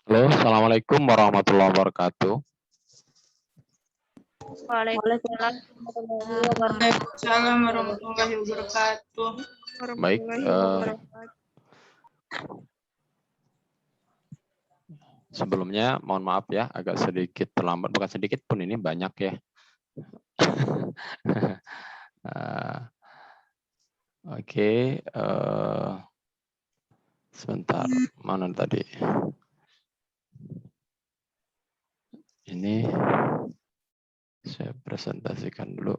Halo, Assalamualaikum warahmatullahi wabarakatuh. Waalaikumsalam warahmatullahi wabarakatuh. Baik, sebelumnya mohon maaf ya, agak sedikit terlambat, bukan sedikit pun ini banyak ya. Oke, sebentar, mana tadi? Ini saya presentasikan dulu.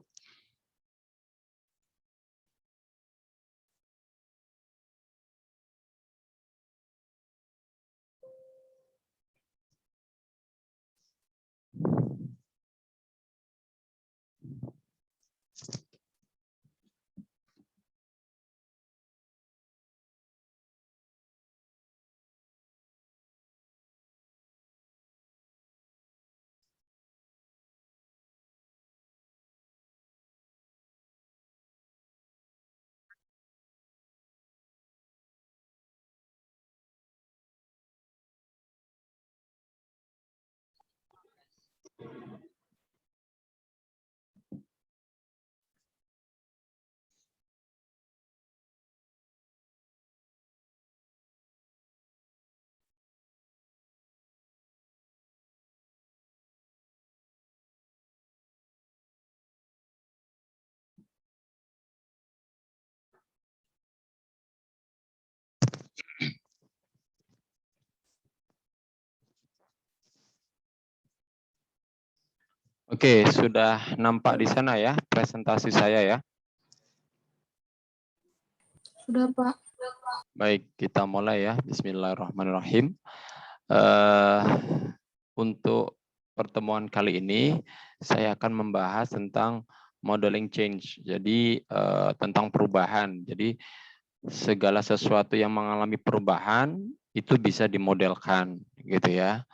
Oke, sudah nampak di sana ya presentasi saya ya. Sudah, Pak. Baik, kita mulai ya. Bismillahirrahmanirrahim. Untuk pertemuan kali ini, saya akan membahas tentang modeling change. Jadi tentang perubahan. Jadi segala sesuatu yang mengalami perubahan itu bisa dimodelkan, gitu ya.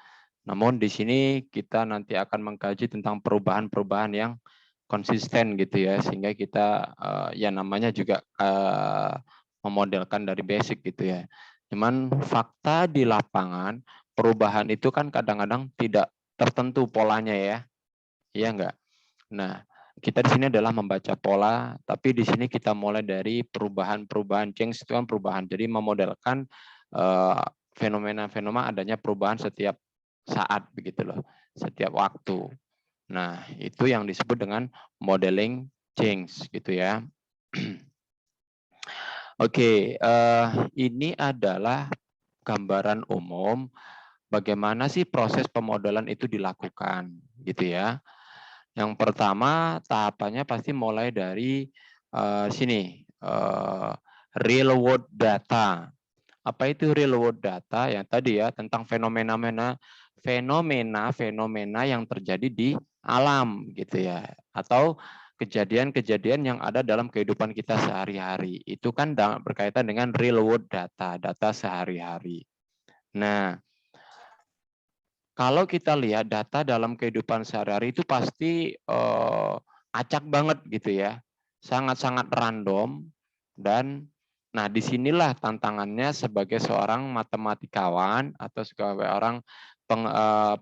Namun di sini kita nanti akan mengkaji tentang perubahan-perubahan yang konsisten gitu ya, sehingga kita ya namanya juga memodelkan dari basic gitu ya. Cuman fakta di lapangan perubahan itu kan kadang-kadang tidak tertentu polanya ya, iya enggak? Nah, kita di sini adalah membaca pola, tapi di sini kita mulai dari perubahan-perubahan, change itu kan perubahan. Jadi memodelkan fenomena-fenomena adanya perubahan setiap saat begitu loh, setiap waktu. Nah, itu yang disebut dengan modeling change gitu ya. Oke, ini adalah gambaran umum bagaimana sih proses pemodelan itu dilakukan gitu ya. Yang pertama tahapannya pasti mulai dari sini, real world data. Apa itu real world data? Yang tadi ya tentang fenomena yang terjadi di alam gitu ya, atau kejadian-kejadian yang ada dalam kehidupan kita sehari-hari. Itu kan berkaitan dengan real world data, data sehari-hari. Nah, kalau kita lihat data dalam kehidupan sehari-hari itu pasti acak banget gitu ya, sangat-sangat random. Dan nah disinilah tantangannya sebagai seorang matematikawan atau sebagai orang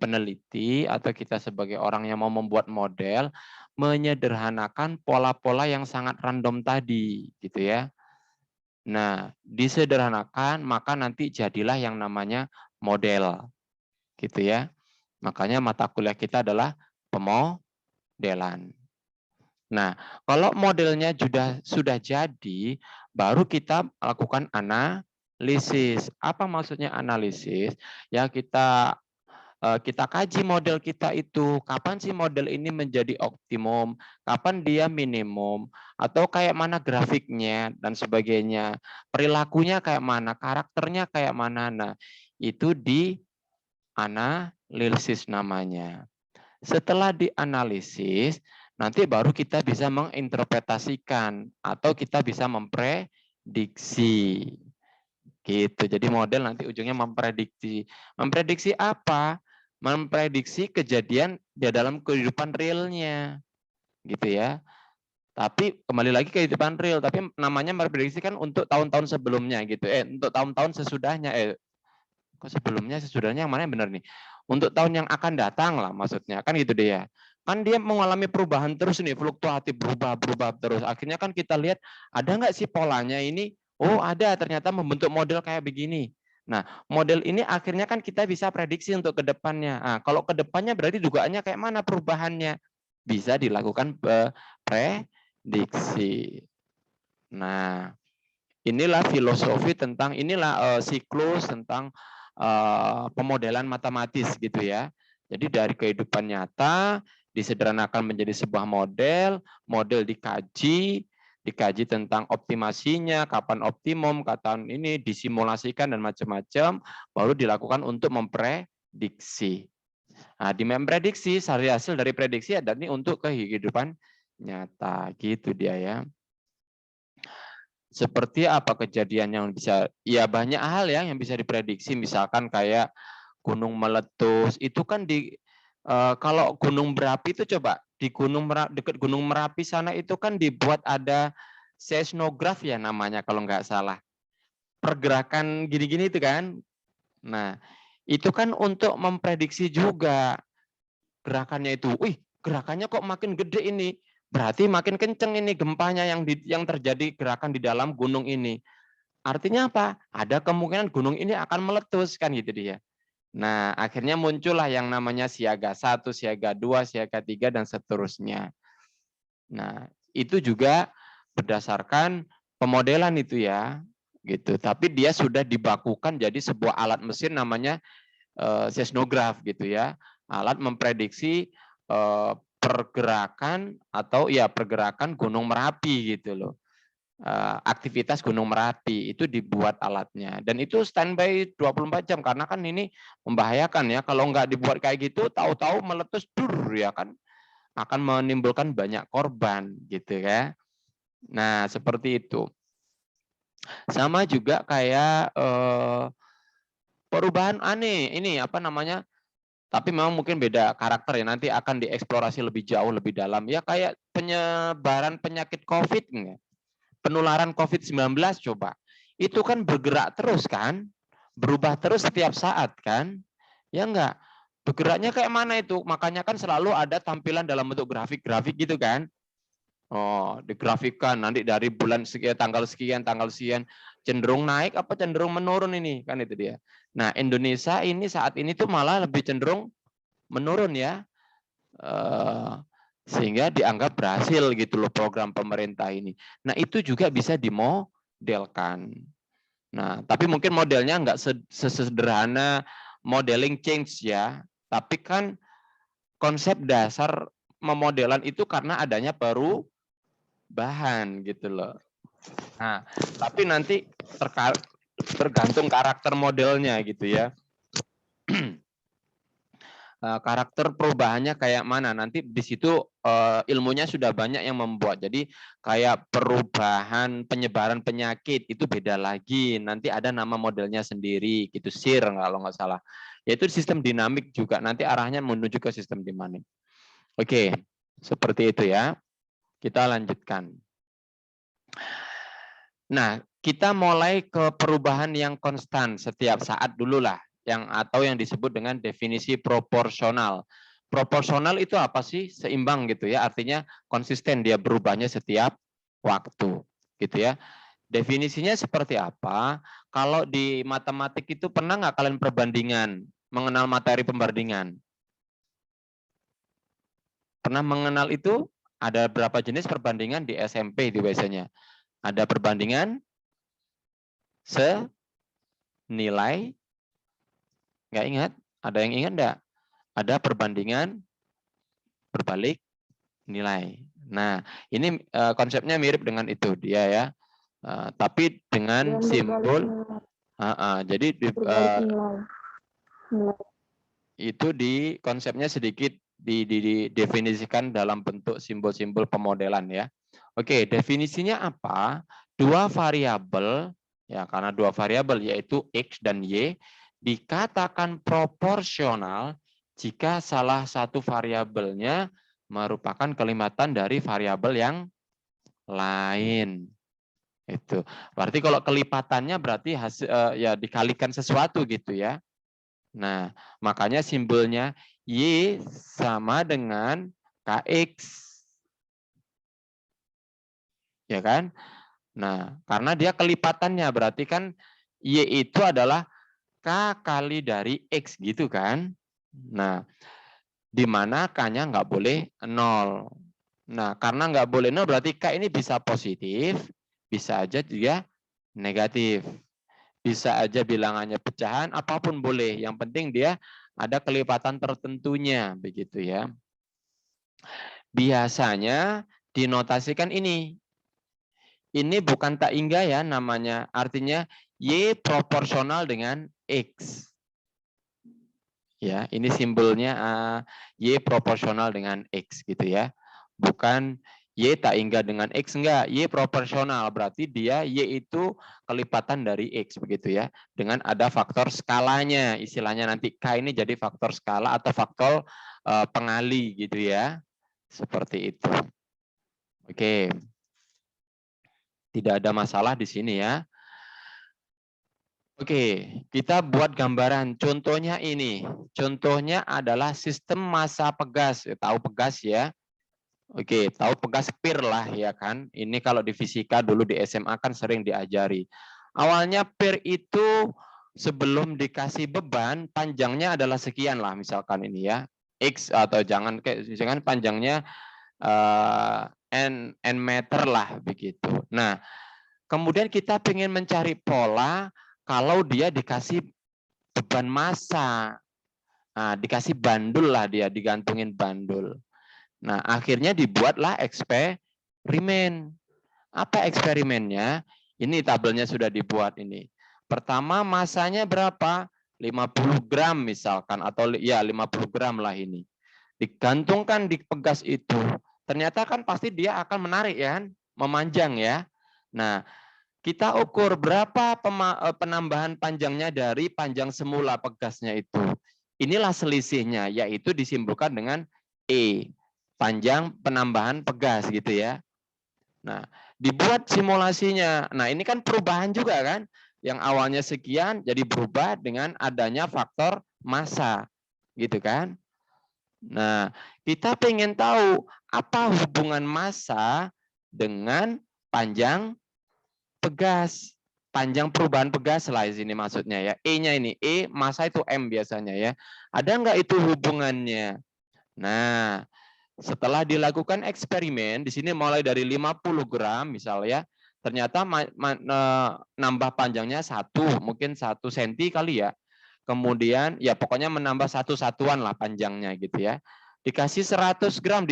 peneliti atau kita sebagai orang yang mau membuat model, menyederhanakan pola-pola yang sangat random tadi gitu ya. Nah disederhanakan maka nanti jadilah yang namanya model gitu ya. Makanya mata kuliah kita adalah pemodelan. Nah, kalau modelnya sudah jadi, baru kita lakukan analisis. Apa maksudnya analisis? Ya kita kaji model kita itu. Kapan sih model ini menjadi optimum? Kapan dia minimum? Atau kayak mana grafiknya dan sebagainya? Perilakunya kayak mana? Karakternya kayak mana? Nah, itu di analisis namanya. Setelah dianalisis, nanti baru kita bisa menginterpretasikan atau kita bisa memprediksi. Gitu. Jadi model nanti ujungnya memprediksi. Memprediksi apa? Memprediksi kejadian di dalam kehidupan realnya. Gitu ya. Tapi kembali lagi ke kehidupan real, tapi namanya memprediksi kan untuk tahun-tahun sebelumnya gitu. Untuk tahun-tahun sesudahnya sebelumnya, sesudahnya, yang mana yang benar nih? Untuk tahun yang akan datang lah maksudnya, kan gitu deh ya. Kan dia mengalami perubahan terus nih, fluktuatif, berubah terus. Akhirnya kan kita lihat, ada nggak sih polanya ini? Oh ada, ternyata membentuk model kayak begini. Nah, model ini akhirnya kan kita bisa prediksi untuk ke depannya. Nah, kalau ke depannya berarti dugaannya kayak mana perubahannya? Bisa dilakukan prediksi. Nah, inilah filosofi tentang, inilah siklus tentang pemodelan matematis gitu ya. Jadi dari kehidupan nyata disederhanakan menjadi sebuah model, model dikaji tentang optimasinya, kapan optimum, kapan ini disimulasikan dan macam-macam, baru dilakukan untuk memprediksi. Nah, di memprediksi, hasil dari prediksi ada nih untuk kehidupan nyata, gitu dia ya. Seperti apa kejadian yang bisa, ya banyak hal ya yang bisa diprediksi, misalkan kayak gunung meletus, itu kan kalau gunung berapi itu coba, di dekat Gunung Merapi sana itu kan dibuat ada seismograf ya namanya kalau nggak salah. Pergerakan gini-gini itu kan. Nah, itu kan untuk memprediksi juga gerakannya itu. Wih, gerakannya kok makin gede ini. Berarti makin kenceng ini gempanya yang terjadi gerakan di dalam gunung ini. Artinya apa? Ada kemungkinan gunung ini akan meletus kan gitu dia. Nah, akhirnya muncullah yang namanya siaga 1, siaga 2, siaga 3 dan seterusnya. Nah, itu juga berdasarkan pemodelan itu ya, gitu. Tapi dia sudah dibakukan jadi sebuah alat mesin namanya seismograf gitu ya. Alat memprediksi pergerakan atau ya pergerakan Gunung Merapi gitu loh. Aktivitas Gunung Merapi itu dibuat alatnya dan itu standby 24 jam karena kan ini membahayakan ya, kalau nggak dibuat kayak gitu tahu-tahu meletus ya kan akan menimbulkan banyak korban gitu ya. Nah, seperti itu. Sama juga kayak perubahan aneh ini apa namanya? Tapi memang mungkin beda karakter ya, nanti akan dieksplorasi lebih jauh lebih dalam ya, kayak penyebaran penyakit COVID enggak? Penularan COVID-19 coba. Itu kan bergerak terus kan? Berubah terus setiap saat kan? Ya enggak? Bergeraknya kayak mana itu? Makanya kan selalu ada tampilan dalam bentuk grafik-grafik gitu kan? Oh, digrafikkan nanti dari bulan sekian, tanggal sekian, cenderung naik apa cenderung menurun ini, kan itu dia. Nah, Indonesia ini saat ini tuh malah lebih cenderung menurun ya. Sehingga dianggap berhasil gitu loh program pemerintah ini. Nah, itu juga bisa dimodelkan. Nah, tapi mungkin modelnya nggak sesederhana modeling change ya. Tapi kan konsep dasar memodelan itu karena adanya perubahan gitu loh. Nah, tapi nanti tergantung karakter modelnya gitu ya. Karakter perubahannya kayak mana, nanti di situ ilmunya sudah banyak yang membuat. Jadi kayak perubahan penyebaran penyakit itu beda lagi, nanti ada nama modelnya sendiri gitu, SIR kalau nggak salah, yaitu sistem dinamik juga, nanti arahnya menuju ke sistem dinamik. Oke, seperti itu ya. Kita lanjutkan. Nah, kita mulai ke perubahan yang konstan setiap saat dulu lah, atau yang disebut dengan definisi proporsional. Proporsional itu apa sih? Seimbang gitu ya, artinya konsisten, dia berubahnya setiap waktu gitu ya. Definisinya seperti apa? Kalau di matematik itu pernah nggak kalian perbandingan, mengenal materi perbandingan? Pernah mengenal itu? Ada berapa jenis perbandingan di SMP di biasanya? Ada perbandingan senilai, nggak ingat? Ada yang ingat enggak? Ada perbandingan berbalik nilai. Nah, ini konsepnya mirip dengan itu dia ya. Tapi dengan simbol, jadi itu di konsepnya sedikit didefinisikan dalam bentuk simbol-simbol pemodelan ya. Oke, definisinya apa? Dua variabel, ya karena dua variabel yaitu X dan Y, dikatakan proporsional jika salah satu variabelnya merupakan kelipatan dari variabel yang lain. Itu berarti kalau kelipatannya berarti ya dikalikan sesuatu gitu ya. Nah, makanya simbolnya Y sama dengan KX. Ya kan? Nah, karena dia kelipatannya, berarti kan Y itu adalah K kali dari X gitu kan. Nah, di mana K-nya nggak boleh 0. Nah, karena nggak boleh 0 berarti K ini bisa positif, bisa aja dia negatif. Bisa aja bilangannya pecahan, apapun boleh. Yang penting dia ada kelipatan tertentunya, begitu ya. Biasanya dinotasikan ini. Ini bukan tak hingga ya namanya, artinya Y proporsional dengan X. Ya, ini simbolnya Y proporsional dengan X gitu ya. Bukan Y tak hingga dengan X, enggak. Y proporsional, berarti dia Y itu kelipatan dari X begitu ya. Dengan ada faktor skalanya, istilahnya nanti K ini jadi faktor skala atau faktor pengali gitu ya. Seperti itu. Oke. Tidak ada masalah di sini ya. Oke, kita buat gambaran. Contohnya ini. Contohnya adalah sistem massa pegas. Tahu pegas ya? Oke, tahu pegas pir lah ya kan. Ini kalau di fisika dulu di SMA kan sering diajari. Awalnya pir itu sebelum dikasih beban panjangnya adalah sekian lah misalkan ini ya. X atau jangan panjangnya n meter lah begitu. Nah, kemudian kita ingin mencari pola kalau dia dikasih beban massa. Nah, dikasih bandul lah dia, digantungin bandul. Nah, akhirnya dibuatlah eksperimen. Apa eksperimennya? Ini tabelnya sudah dibuat ini. Pertama, masanya berapa? 50 gram misalkan, atau ya 50 gram lah ini. Digantungkan di pegas itu. Ternyata kan pasti dia akan menarik ya, memanjang ya. Nah, kita ukur berapa penambahan panjangnya dari panjang semula pegasnya itu. Inilah selisihnya, yaitu disimbolkan dengan E, panjang penambahan pegas gitu ya. Nah, dibuat simulasinya. Nah, ini kan perubahan juga kan. Yang awalnya sekian jadi berubah dengan adanya faktor massa. Gitu kan. Nah, kita pengen tahu apa hubungan massa dengan panjang pegas. Panjang perubahan pegas lah di sini maksudnya ya. E-nya ini, E massa itu M biasanya ya. Ada nggak itu hubungannya? Nah, setelah dilakukan eksperimen, di sini mulai dari 50 gram misalnya, ternyata nambah panjangnya mungkin 1 senti kali ya. Kemudian ya pokoknya menambah 1 satuan lah panjangnya gitu ya. Dikasih 100 gram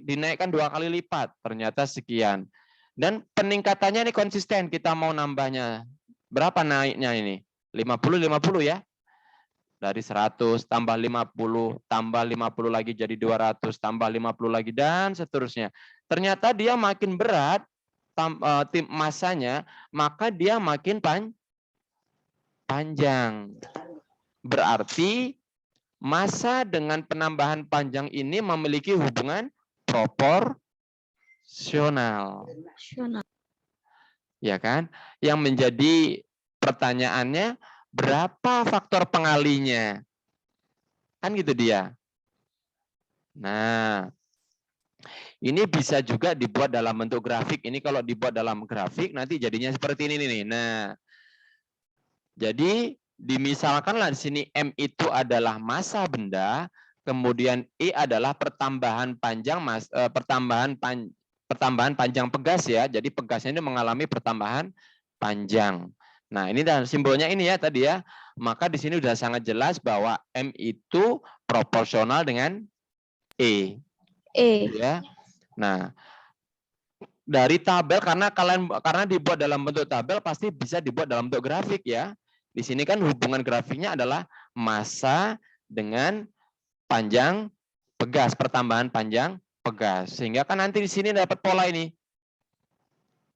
dinaikkan 2 kali lipat, ternyata sekian. Dan peningkatannya ini konsisten, kita mau nambahnya. Berapa naiknya ini? 50 ya. Dari 100 tambah 50, tambah 50 lagi jadi 200, tambah 50 lagi dan seterusnya. Ternyata dia makin berat tim massanya, maka dia makin panjang. Berarti massa dengan penambahan panjang ini memiliki hubungan proporsional. Ya kan? Yang menjadi pertanyaannya, berapa faktor pengalinya? Kan gitu dia. Nah, ini bisa juga dibuat dalam bentuk grafik. Ini kalau dibuat dalam grafik nanti jadinya seperti ini nih. Nah, jadi dimisalkanlah di sini M itu adalah massa benda, kemudian E adalah pertambahan panjang pegas ya. Jadi pegasnya ini mengalami pertambahan panjang. Nah, ini dan simbolnya ini ya tadi ya. Maka di sini sudah sangat jelas bahwa M itu proporsional dengan E. Ya. Nah, dari tabel karena dibuat dalam bentuk tabel pasti bisa dibuat dalam bentuk grafik ya. Di sini kan hubungan grafiknya adalah massa dengan panjang pegas, pertambahan panjang pegas. Sehingga kan nanti di sini dapat pola ini.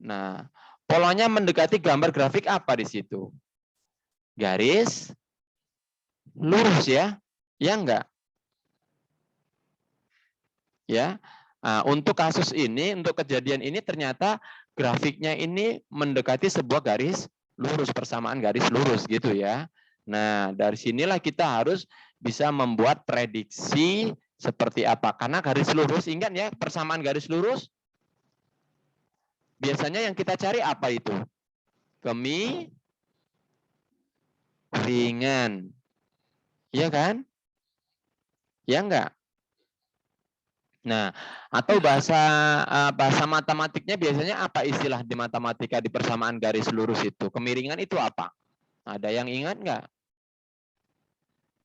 Nah, polanya mendekati gambar grafik apa di situ? Garis lurus ya. Ya enggak? Ya. Nah, untuk kasus ini, untuk kejadian ini ternyata grafiknya ini mendekati sebuah garis lurus, persamaan garis lurus gitu ya. Nah, dari sinilah kita harus bisa membuat prediksi seperti apa. Karena garis lurus, ingat ya, persamaan garis lurus. Biasanya yang kita cari apa itu? Kemiringan. Iya kan? Ya enggak? Nah, atau bahasa matematiknya biasanya apa istilah di matematika di persamaan garis lurus itu? Kemiringan itu apa? Ada yang ingat enggak?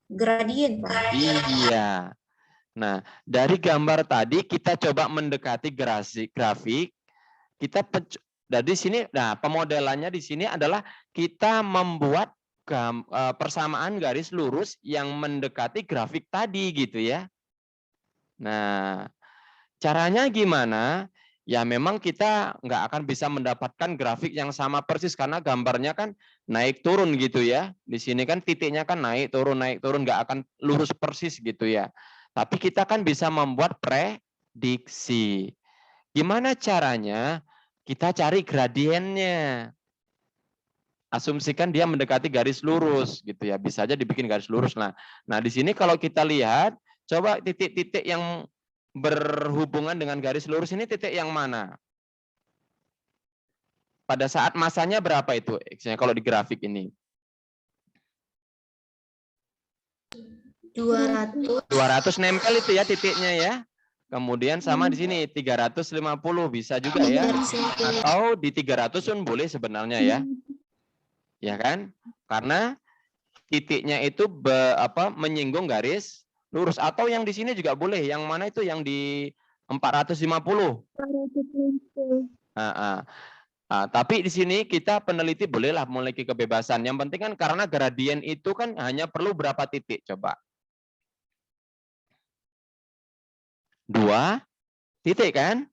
Gradien, Pak. Iya. Nah, dari gambar tadi kita coba mendekati grafik. Dari sini, nah pemodelannya di sini adalah kita membuat persamaan garis lurus yang mendekati grafik tadi gitu ya. Nah, caranya gimana? Ya memang kita nggak akan bisa mendapatkan grafik yang sama persis karena gambarnya kan naik turun gitu ya. Di sini kan titiknya kan naik turun, nggak akan lurus persis gitu ya. Tapi kita kan bisa membuat prediksi. Gimana caranya? Kita cari gradiennya. Asumsikan dia mendekati garis lurus gitu ya. Bisa aja dibikin garis lurus. Nah, di sini kalau kita lihat, coba titik-titik yang berhubungan dengan garis lurus ini titik yang mana? Pada saat masanya berapa itu? X-nya kalau di grafik ini. 200. 200 nempel itu ya titiknya ya. Kemudian sama di sini 350 bisa juga ya. Atau di 300 pun boleh sebenarnya ya. Ya kan? Karena titiknya itu menyinggung garis lurus, atau yang di sini juga boleh. Yang mana itu yang di 450. Tapi di sini kita peneliti bolehlah memiliki kebebasan. Yang penting kan karena gradien itu kan hanya perlu berapa titik coba? 2 titik kan?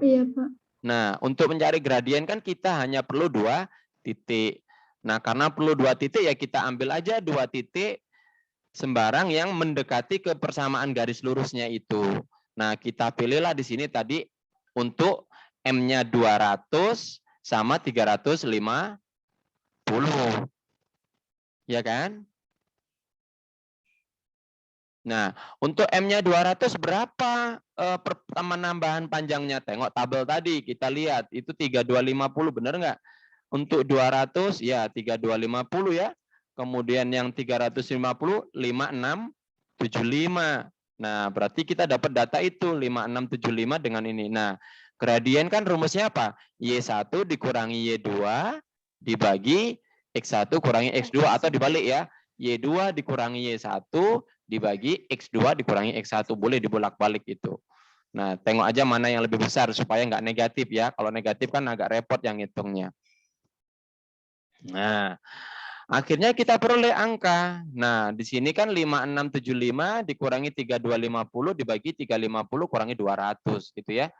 Iya, Pak. Nah, untuk mencari gradien kan kita hanya perlu 2 titik. Nah, karena perlu 2 titik ya kita ambil aja 2 titik sembarang yang mendekati ke persamaan garis lurusnya itu. Nah, kita pilihlah di sini tadi untuk M-nya 200 sama 350. Ya kan? Nah, untuk M-nya 200 berapa penambahan panjangnya? Tengok tabel tadi, kita lihat. Itu 3250, benar nggak? Untuk 200, ya 3250 ya. Kemudian yang 350, 5675. Nah, berarti kita dapat data itu, 5675 dengan ini. Nah, gradien kan rumusnya apa? Y1 dikurangi Y2 dibagi X1 kurangi X2, atau dibalik ya. Y2 dikurangi Y1 dibagi X2 dikurangi X1. Boleh dibolak-balik itu. Nah, tengok aja mana yang lebih besar supaya nggak negatif ya. Kalau negatif kan agak repot yang ngitungnya. Nah, akhirnya kita peroleh angka. Nah, di sini kan 5675 dikurangi 3250 dibagi 350 kurangi 200 gitu ya.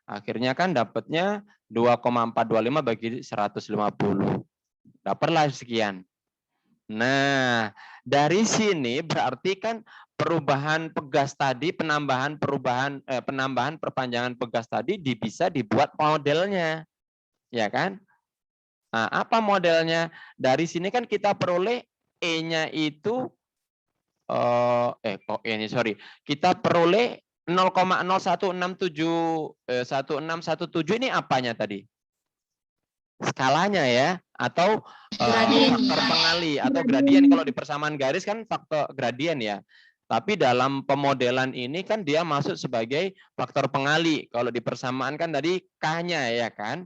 Akhirnya kan dapatnya 2,425 bagi 150. Dapatlah sekian. Nah, dari sini berarti kan perubahan pegas tadi, penambahan perpanjangan pegas tadi bisa dibuat modelnya. Ya kan? Nah, apa modelnya? Dari sini kan kita peroleh E-nya itu kita peroleh 0,0167 ini apanya tadi? Skalanya ya, atau faktor pengali atau gradien. Kalau di persamaan garis kan faktor gradien ya. Tapi dalam pemodelan ini kan dia masuk sebagai faktor pengali. Kalau di persamaan kan tadi K-nya ya kan.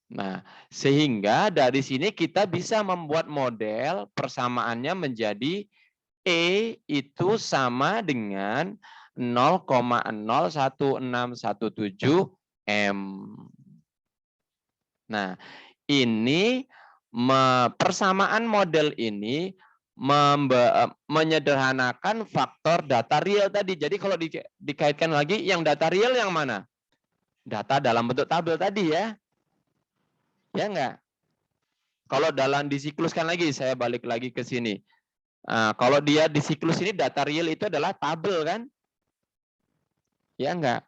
Nah, sehingga dari sini kita bisa membuat model persamaannya menjadi E itu sama dengan 0,01617 M. Nah, ini persamaan model ini menyederhanakan faktor data real tadi. Jadi kalau dikaitkan lagi, yang data real yang mana? Data dalam bentuk tabel tadi ya. Ya enggak? Kalau dalam disikluskan lagi, saya balik lagi ke sini. Kalau dia di siklus ini data real itu adalah tabel kan? Ya enggak?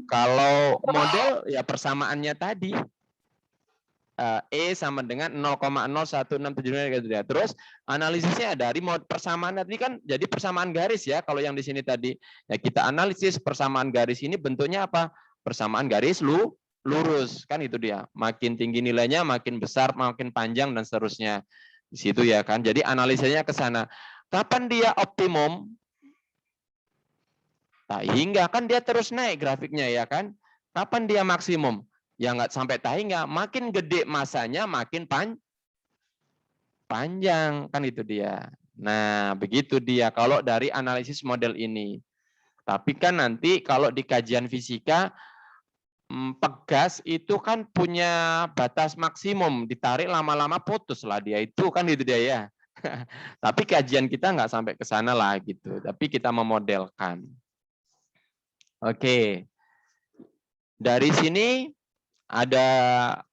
Kalau model ya persamaannya tadi. E sama dengan 0,0167 gitu ya. Terus analisisnya dari persamaan tadi kan jadi persamaan garis ya. Kalau yang di sini tadi ya kita analisis persamaan garis ini bentuknya apa? Persamaan garis lurus kan itu dia. Makin tinggi nilainya makin besar, makin panjang dan seterusnya. Di situ ya kan. Jadi analisanya ke sana. Kapan dia optimum? Tak hingga kan dia terus naik grafiknya ya kan. Kapan dia maksimum? Ya nggak sampai tak hingga, makin gede masanya makin panjang kan itu dia. Nah, begitu dia kalau dari analisis model ini. Tapi kan nanti kalau di kajian fisika pegas itu kan punya batas maksimum, ditarik lama-lama putus lah dia itu kan itu dia ya. Tapi kajian kita nggak sampai ke sana lah gitu. Tapi kita memodelkan. Oke. Dari sini ada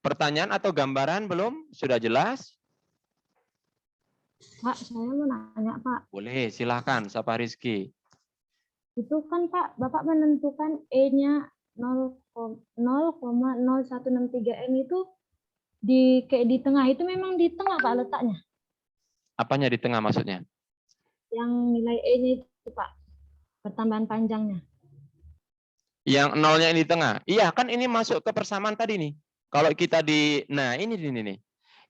pertanyaan atau gambaran belum? Sudah jelas? Pak, saya mau nanya, Pak. Boleh, silakan. Sapa Rizky. Itu kan, Pak, Bapak menentukan E-nya 0,0163 M itu kayak di tengah. Itu memang di tengah, Pak, letaknya. Apanya di tengah maksudnya? Yang nilai E-nya itu, Pak. Pertambahan panjangnya. Yang nolnya ini di tengah. Iya, kan ini masuk ke persamaan tadi nih. Kalau kita nah ini nih.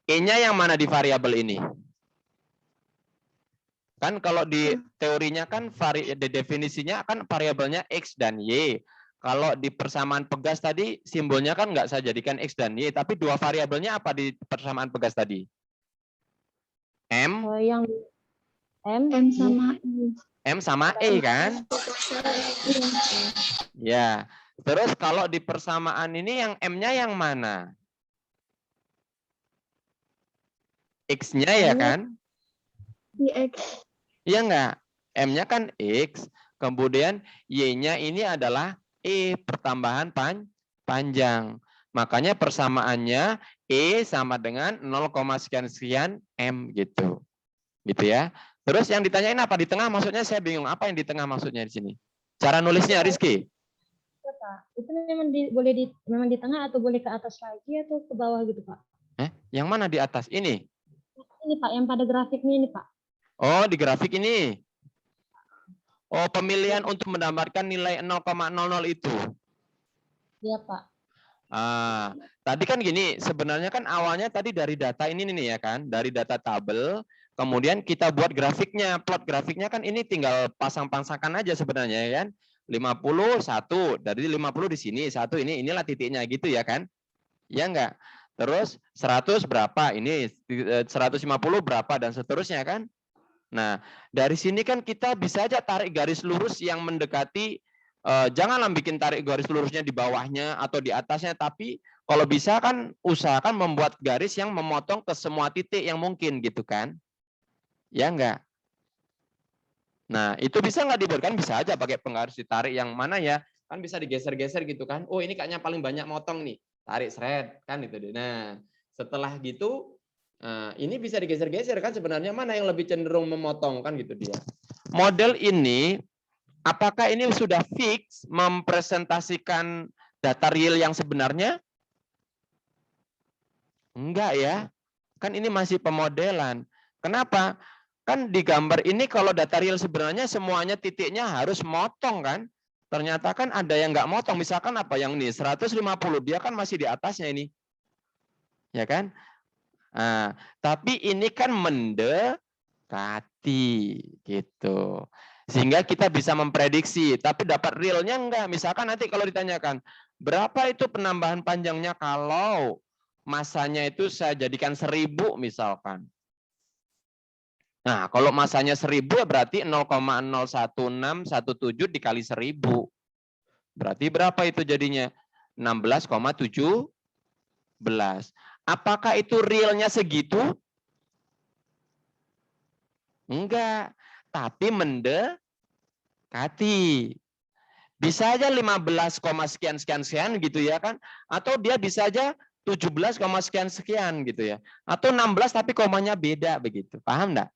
E-nya yang mana di variabel ini? Kan kalau di teorinya kan definisinya kan variabelnya X dan Y. Kalau di persamaan pegas tadi simbolnya kan nggak saya jadikan X dan Y, tapi dua variabelnya apa di persamaan pegas tadi? M. Yang M sama E. M sama E kan? Ya. Terus kalau di persamaan ini yang M-nya yang mana? X-nya ya kan? Di X. Iya enggak? M-nya kan X, kemudian Y-nya ini adalah E, pertambahan panjang. Makanya persamaannya E sama dengan 0, sekian M gitu. Gitu ya. Terus yang ditanyain apa di tengah? Maksudnya saya bingung. Apa yang di tengah maksudnya di sini? Cara nulisnya Rizky? Itu memang memang di tengah atau boleh ke atas lagi atau ke bawah gitu, Pak? Yang mana di atas? Ini? Ini, Pak, yang pada grafiknya ini, Pak. Oh, di grafik ini. Oh, pemilihan untuk mendapatkan nilai 0,00 itu. Iya, Pak. Tadi kan gini, sebenarnya kan awalnya tadi dari data ini nih ya kan, dari data tabel, kemudian kita buat grafiknya, plot grafiknya kan ini tinggal pasang-pasangkan aja sebenarnya ya kan. 50 1, dari 50 di sini, 1 inilah titiknya gitu ya kan. Ya enggak? Terus 100 berapa? Ini 150 berapa dan seterusnya kan? Nah, dari sini kan kita bisa aja tarik garis lurus yang mendekati, janganlah bikin tarik garis lurusnya di bawahnya atau di atasnya, tapi kalau bisa kan usahakan membuat garis yang memotong ke semua titik yang mungkin gitu kan. Ya enggak? Nah, itu bisa nggak dibuat? Kan bisa aja pakai penggaris ditarik yang mana ya, kan bisa digeser-geser gitu kan. Oh, ini kayaknya paling banyak motong nih. Tarik seret kan itu. Nah, setelah gitu ini bisa digeser-geser kan sebenarnya mana yang lebih cenderung memotong kan gitu dia. Model ini apakah ini sudah fix mempresentasikan data real yang sebenarnya? Enggak ya. Kan ini masih pemodelan. Kenapa? Kan di gambar ini kalau data real sebenarnya semuanya titiknya harus motong kan. Ternyata kan ada yang nggak motong. Misalkan apa yang ini 150, dia kan masih di atasnya ini. Ya kan? Nah, tapi ini kan mendekati gitu. Sehingga kita bisa memprediksi, tapi dapat realnya enggak. Misalkan nanti kalau ditanyakan, berapa itu penambahan panjangnya kalau masanya itu saya jadikan 1000 misalkan. Nah, kalau masanya 1000 berarti 0,01617 dikali 1000. Berarti berapa itu jadinya? 16,17. Apakah itu realnya segitu? Enggak, tapi mendekati. Bisa aja 15, sekian gitu ya kan? Atau dia bisa aja 17, sekian gitu ya. Atau 16 tapi komanya beda begitu. Paham enggak?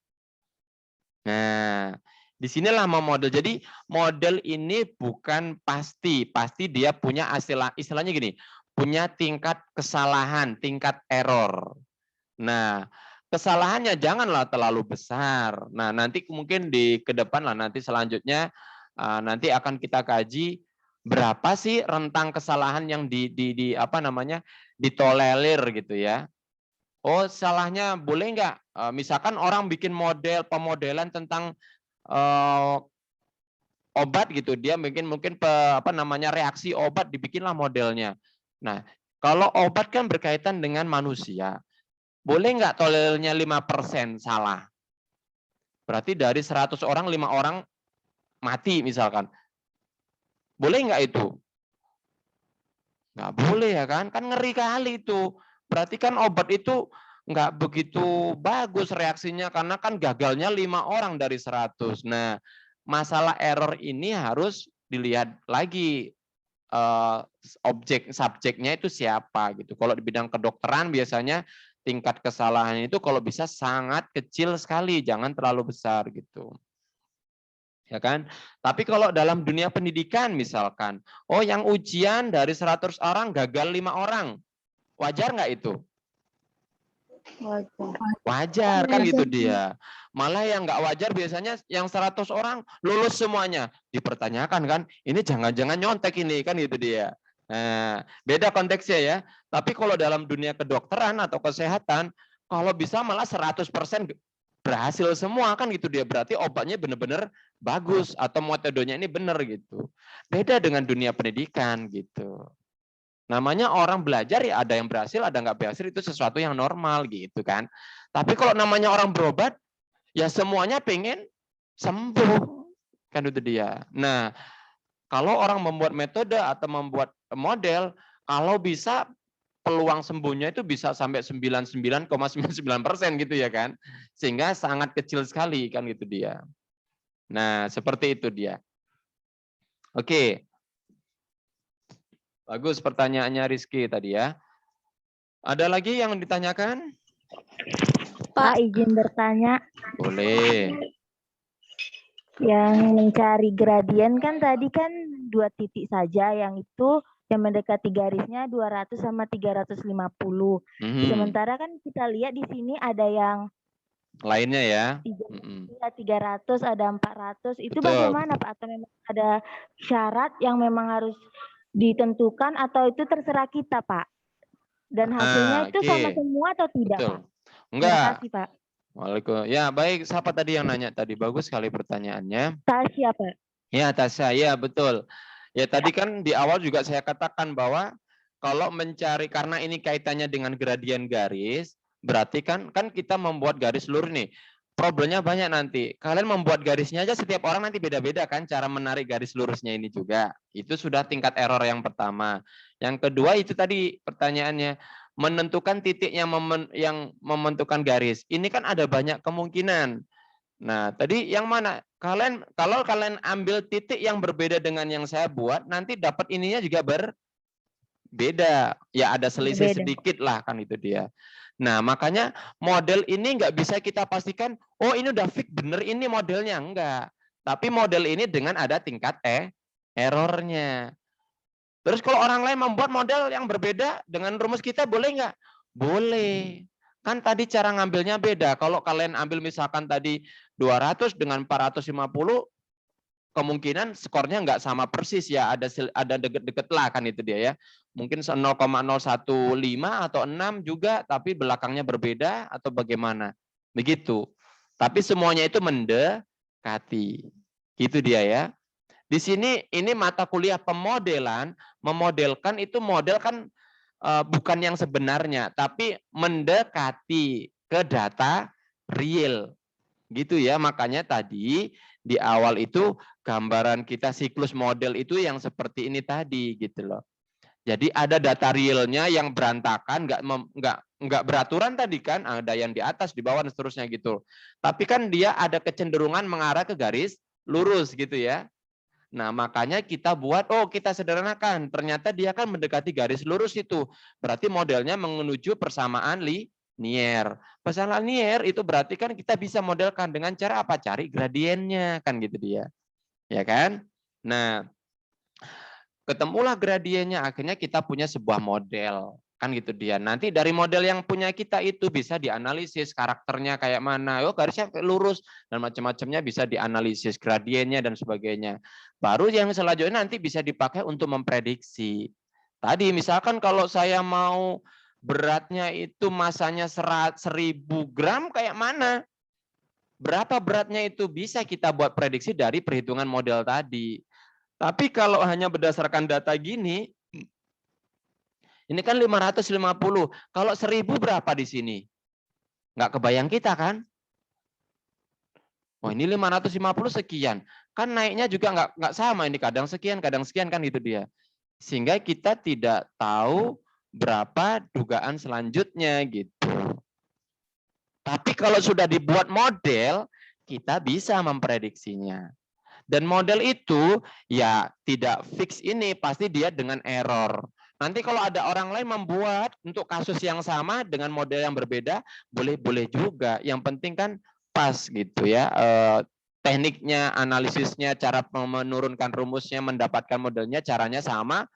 Nah, disinilah mau model. Jadi model ini bukan pasti dia punya istilahnya gini, punya tingkat kesalahan, tingkat error. Nah, kesalahannya janganlah terlalu besar. Nah, nanti mungkin ke depan lah, nanti selanjutnya nanti akan kita kaji berapa sih rentang kesalahan yang ditolerir gitu ya. Oh, salahnya boleh nggak? Misalkan orang bikin pemodelan tentang obat gitu, dia mungkin reaksi obat, dibikinlah modelnya. Nah, kalau obat kan berkaitan dengan manusia, boleh nggak tolerirnya 5% salah? Berarti dari 100 orang 5 orang mati misalkan. Boleh nggak itu? Nggak boleh ya kan? Kan ngeri kali itu. Berarti kan obat itu nggak begitu bagus reaksinya karena kan gagalnya 5 orang dari 100. Nah, masalah error ini harus dilihat lagi subjeknya itu siapa gitu. Kalau di bidang kedokteran biasanya tingkat kesalahan itu kalau bisa sangat kecil sekali, jangan terlalu besar gitu. Ya kan? Tapi kalau dalam dunia pendidikan misalkan, oh yang ujian dari 100 orang gagal 5 orang. Wajar nggak itu? Wajar kan gitu dia. Malah yang nggak wajar biasanya yang 100 orang lulus semuanya. Dipertanyakan kan, ini jangan-jangan nyontek ini kan gitu dia. Nah, beda konteksnya ya. Tapi kalau dalam dunia kedokteran atau kesehatan, kalau bisa malah 100% berhasil semua kan gitu dia. Berarti obatnya benar-benar bagus atau metodenya ini benar gitu. Beda dengan dunia pendidikan gitu. Namanya orang belajar ya ada yang berhasil, ada nggak berhasil, itu sesuatu yang normal gitu kan. Tapi kalau namanya orang berobat, ya semuanya pengen sembuh. Kan itu dia. Nah, kalau orang membuat metode atau membuat model, kalau bisa peluang sembuhnya itu bisa sampai 99,99% gitu ya kan. Sehingga sangat kecil sekali kan gitu dia. Nah, seperti itu dia. Oke. Bagus pertanyaannya Rizky tadi ya. Ada lagi yang ditanyakan? Pak, izin bertanya. Boleh. Yang mencari gradien kan tadi kan 2 titik saja, yang itu yang mendekati garisnya 200 sama 350. Sementara kan kita lihat di sini ada yang lainnya ya. 300, ada 400. Itu Betul. bagaimana Pak? Atau memang ada syarat yang memang harus ditentukan atau itu terserah kita Pak? Dan hasilnya itu sama semua atau tidak Betul. Pak? Enggak. Terima kasih Pak. Waalaikumsalam. Ya baik, siapa tadi yang nanya tadi? Bagus sekali pertanyaannya. Tasya Pak. Ya Tasya, ya betul. Ya tadi kan di awal juga saya katakan bahwa kalau mencari, karena ini kaitannya dengan gradien garis, berarti kan kita membuat garis lurus nih. Problemnya banyak nanti. Kalian membuat garisnya aja setiap orang nanti beda-beda kan cara menarik garis lurusnya ini juga. Itu sudah tingkat error yang pertama. Yang kedua itu tadi pertanyaannya, menentukan titik yang membentukkan garis. Ini kan ada banyak kemungkinan. Nah, tadi yang mana? Kalau kalian ambil titik yang berbeda dengan yang saya buat, nanti dapat ininya juga berbeda. Ya ada selisih sedikit lah kan itu dia. Nah, makanya model ini nggak bisa kita pastikan, oh ini udah fix bener ini modelnya. Enggak. Tapi model ini dengan ada tingkat errornya. Terus kalau orang lain membuat model yang berbeda dengan rumus kita, boleh nggak? Boleh. Kan tadi cara ngambilnya beda. Kalau kalian ambil misalkan tadi 200 dengan 450, kemungkinan skornya nggak sama persis ya. Ada deket-deket lah kan itu dia ya. Mungkin 0,015 atau 6 juga, tapi belakangnya berbeda atau bagaimana. Begitu. Tapi semuanya itu mendekati. Gitu dia ya. Di sini ini mata kuliah pemodelan, memodelkan itu model kan bukan yang sebenarnya, tapi mendekati ke data real. Gitu ya, makanya tadi di awal itu gambaran kita siklus model itu yang seperti ini tadi gitu loh. Jadi ada data realnya yang berantakan, nggak beraturan tadi kan, ada yang di atas, di bawah dan seterusnya gitu. Tapi kan dia ada kecenderungan mengarah ke garis lurus gitu ya. Nah, makanya kita buat, kita sederhanakan. Ternyata dia kan mendekati garis lurus itu. Berarti modelnya menuju persamaan linier. Persamaan linier itu berarti kan kita bisa modelkan dengan cara apa? Cari gradiennya, kan gitu dia. Ya kan? Nah, ketemulah gradiennya, akhirnya kita punya sebuah model. Kan gitu dia. Nanti dari model yang punya kita itu bisa dianalisis karakternya kayak mana. Oh, garisnya lurus dan macam-macamnya bisa dianalisis gradiennya dan sebagainya. Baru yang selanjutnya nanti bisa dipakai untuk memprediksi. Tadi misalkan kalau saya mau beratnya itu masanya 1000 gram kayak mana? Berapa beratnya itu bisa kita buat prediksi dari perhitungan model tadi. Tapi kalau hanya berdasarkan data gini, ini kan 550. Kalau 1000 berapa di sini? Nggak kebayang kita kan? Oh, ini 550 sekian. Kan naiknya juga nggak sama, ini kadang sekian kan itu dia. Sehingga kita tidak tahu berapa dugaan selanjutnya gitu. Tapi kalau sudah dibuat model, kita bisa memprediksinya. Dan model itu ya tidak fix ini, pasti dia dengan error. Nanti kalau ada orang lain membuat untuk kasus yang sama dengan model yang berbeda, boleh-boleh juga. Yang penting kan pas gitu ya. Tekniknya, analisisnya, cara menurunkan rumusnya, mendapatkan modelnya, caranya sama,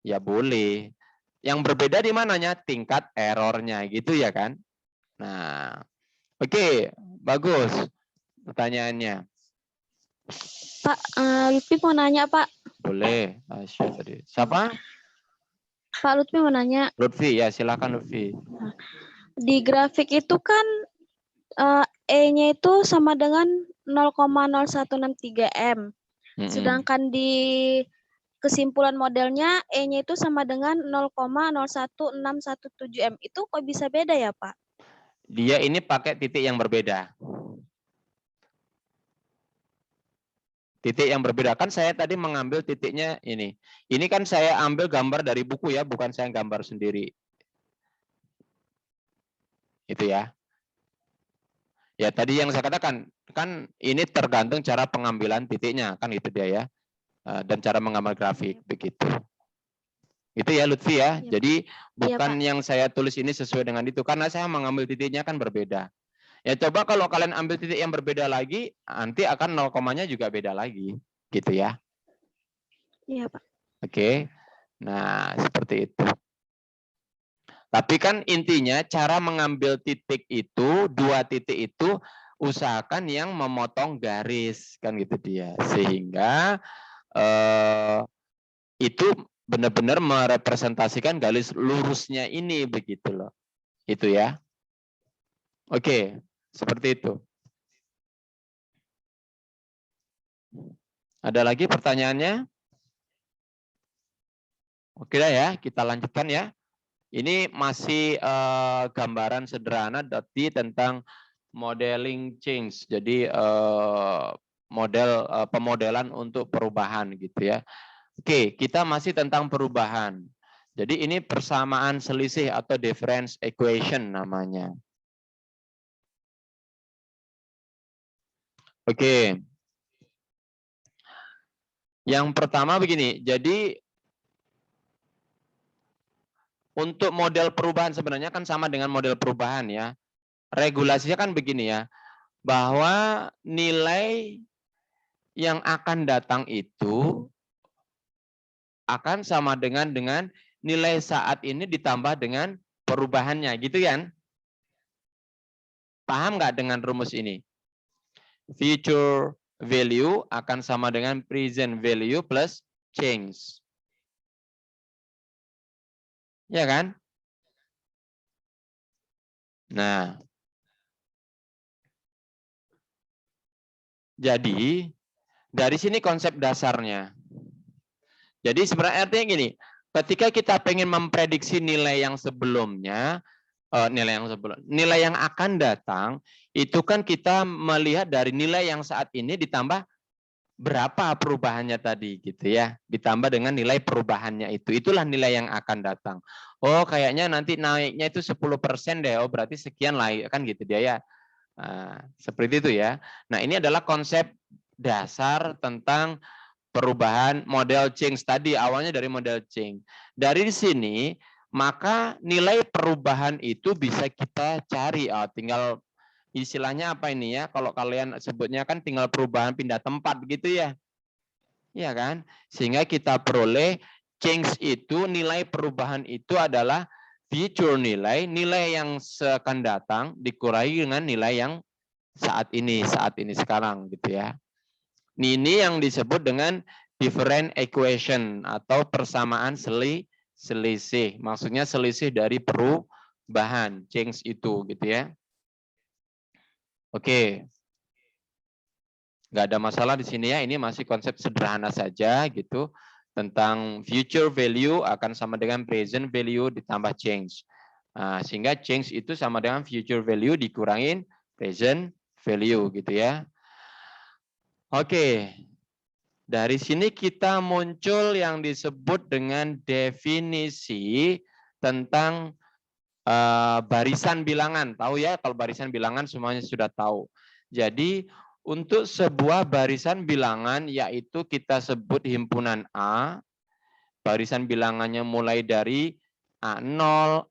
ya boleh. Yang berbeda di mananya? Tingkat errornya gitu ya kan. Nah, oke, bagus pertanyaannya. Pak, Lutfi mau nanya, Pak. Boleh, Asya tadi. Siapa? Pak Lutfi mau nanya. Lutfi, ya silakan Lutfi. Di grafik itu kan E-nya itu sama dengan 0,0163 M. Sedangkan di kesimpulan modelnya E-nya itu sama dengan 0,01617 M. Itu kok bisa beda ya, Pak? Dia ini pakai titik yang berbeda. Titik yang berbeda. Kan saya tadi mengambil titiknya ini. Ini kan saya ambil gambar dari buku ya, bukan saya gambar sendiri. Itu ya. Ya tadi yang saya katakan, kan ini tergantung cara pengambilan titiknya, kan itu dia ya. Dan cara menggambar grafik, begitu. Itu ya Lutfi ya. Jadi bukan yang saya tulis ini sesuai dengan itu, karena saya mengambil titiknya kan berbeda. Ya coba kalau kalian ambil titik yang berbeda lagi, nanti akan 0,-nya juga beda lagi, gitu ya. Iya, Pak. Oke. Nah, seperti itu. Tapi kan intinya cara mengambil titik itu, dua titik itu, usahakan yang memotong garis, kan gitu dia. Sehingga itu benar-benar merepresentasikan garis lurusnya ini, begitu loh. Itu ya. Oke. Seperti itu. Ada lagi pertanyaannya? Oke lah ya, kita lanjutkan ya. Ini masih gambaran sederhana tentang modeling change. Jadi model pemodelan untuk perubahan gitu ya. Oke, kita masih tentang perubahan. Jadi ini persamaan selisih atau difference equation namanya. Oke. Yang pertama begini, jadi untuk model perubahan sebenarnya kan sama dengan model perubahan ya. Regulasinya kan begini ya, bahwa nilai yang akan datang itu akan sama dengan nilai saat ini ditambah dengan perubahannya, gitu kan? Paham nggak dengan rumus ini? Future value akan sama dengan present value plus change. Ya kan? Nah, jadi dari sini konsep dasarnya. Jadi sebenarnya artinya gini, ketika kita pengen memprediksi nilai yang sebelumnya, nilai yang akan datang, itu kan kita melihat dari nilai yang saat ini ditambah berapa perubahannya tadi gitu ya, ditambah dengan nilai perubahannya itu, itulah nilai yang akan datang. Oh kayaknya nanti naiknya itu 10% deh, oh berarti sekian lah kan gitu dia ya. Nah, seperti itu ya. Nah ini adalah konsep dasar tentang perubahan model change tadi, awalnya dari model change. Dari sini maka nilai perubahan itu bisa kita cari, tinggal istilahnya apa ini ya, kalau kalian sebutnya kan tinggal perubahan pindah tempat gitu ya. Ya kan? Sehingga kita peroleh change itu, nilai perubahan itu adalah future nilai yang akan datang dikurangi dengan nilai yang saat ini sekarang gitu ya. Ini yang disebut dengan different equation atau persamaan selisih. Maksudnya selisih dari perubahan, change itu gitu ya. Oke. Nggak ada masalah di sini ya, ini masih konsep sederhana saja gitu. Tentang future value akan sama dengan present value ditambah change. Nah, sehingga change itu sama dengan future value dikurangin present value gitu ya. Oke. Dari sini kita muncul yang disebut dengan definisi tentang barisan bilangan. Tahu ya, kalau barisan bilangan semuanya sudah tahu. Jadi untuk sebuah barisan bilangan yaitu kita sebut himpunan A, barisan bilangannya mulai dari A0,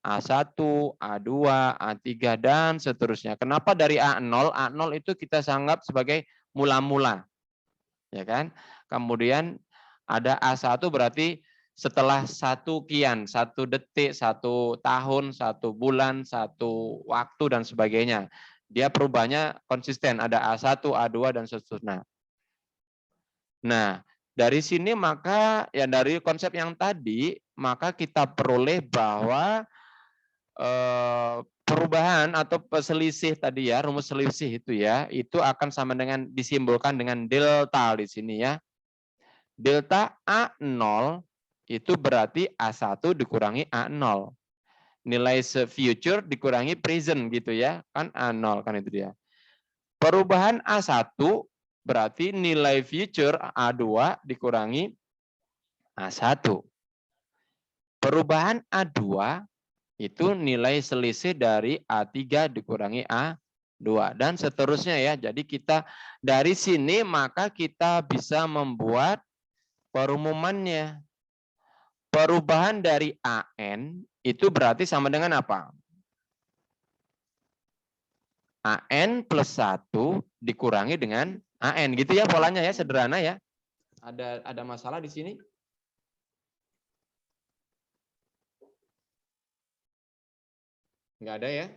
A1, A2, A3, dan seterusnya. Kenapa dari A0? A0 itu kita anggap sebagai mula-mula. Ya kan? Kemudian ada A1 berarti setelah 1 kian, 1 detik, 1 tahun, 1 bulan, 1 waktu, dan sebagainya. Dia perubahannya konsisten, ada A1, A2, dan seterusnya. Nah, dari sini maka, ya dari konsep yang tadi, maka kita peroleh bahwa perubahan atau selisih tadi ya, rumus selisih itu ya, itu akan sama dengan disimbolkan dengan delta di sini ya. Delta A0 itu berarti A1 dikurangi A0. Nilai future dikurangi present gitu ya, kan A0 kan itu dia. Perubahan A1 berarti nilai future A2 dikurangi A1. Perubahan A2 itu nilai selisih dari A3 dikurangi A2 dan seterusnya ya. Jadi kita dari sini maka kita bisa membuat perumumannya. Perubahan dari AN itu berarti sama dengan apa? AN plus 1 dikurangi dengan AN. Gitu ya polanya ya, sederhana ya. Ada masalah di sini? Enggak ada ya?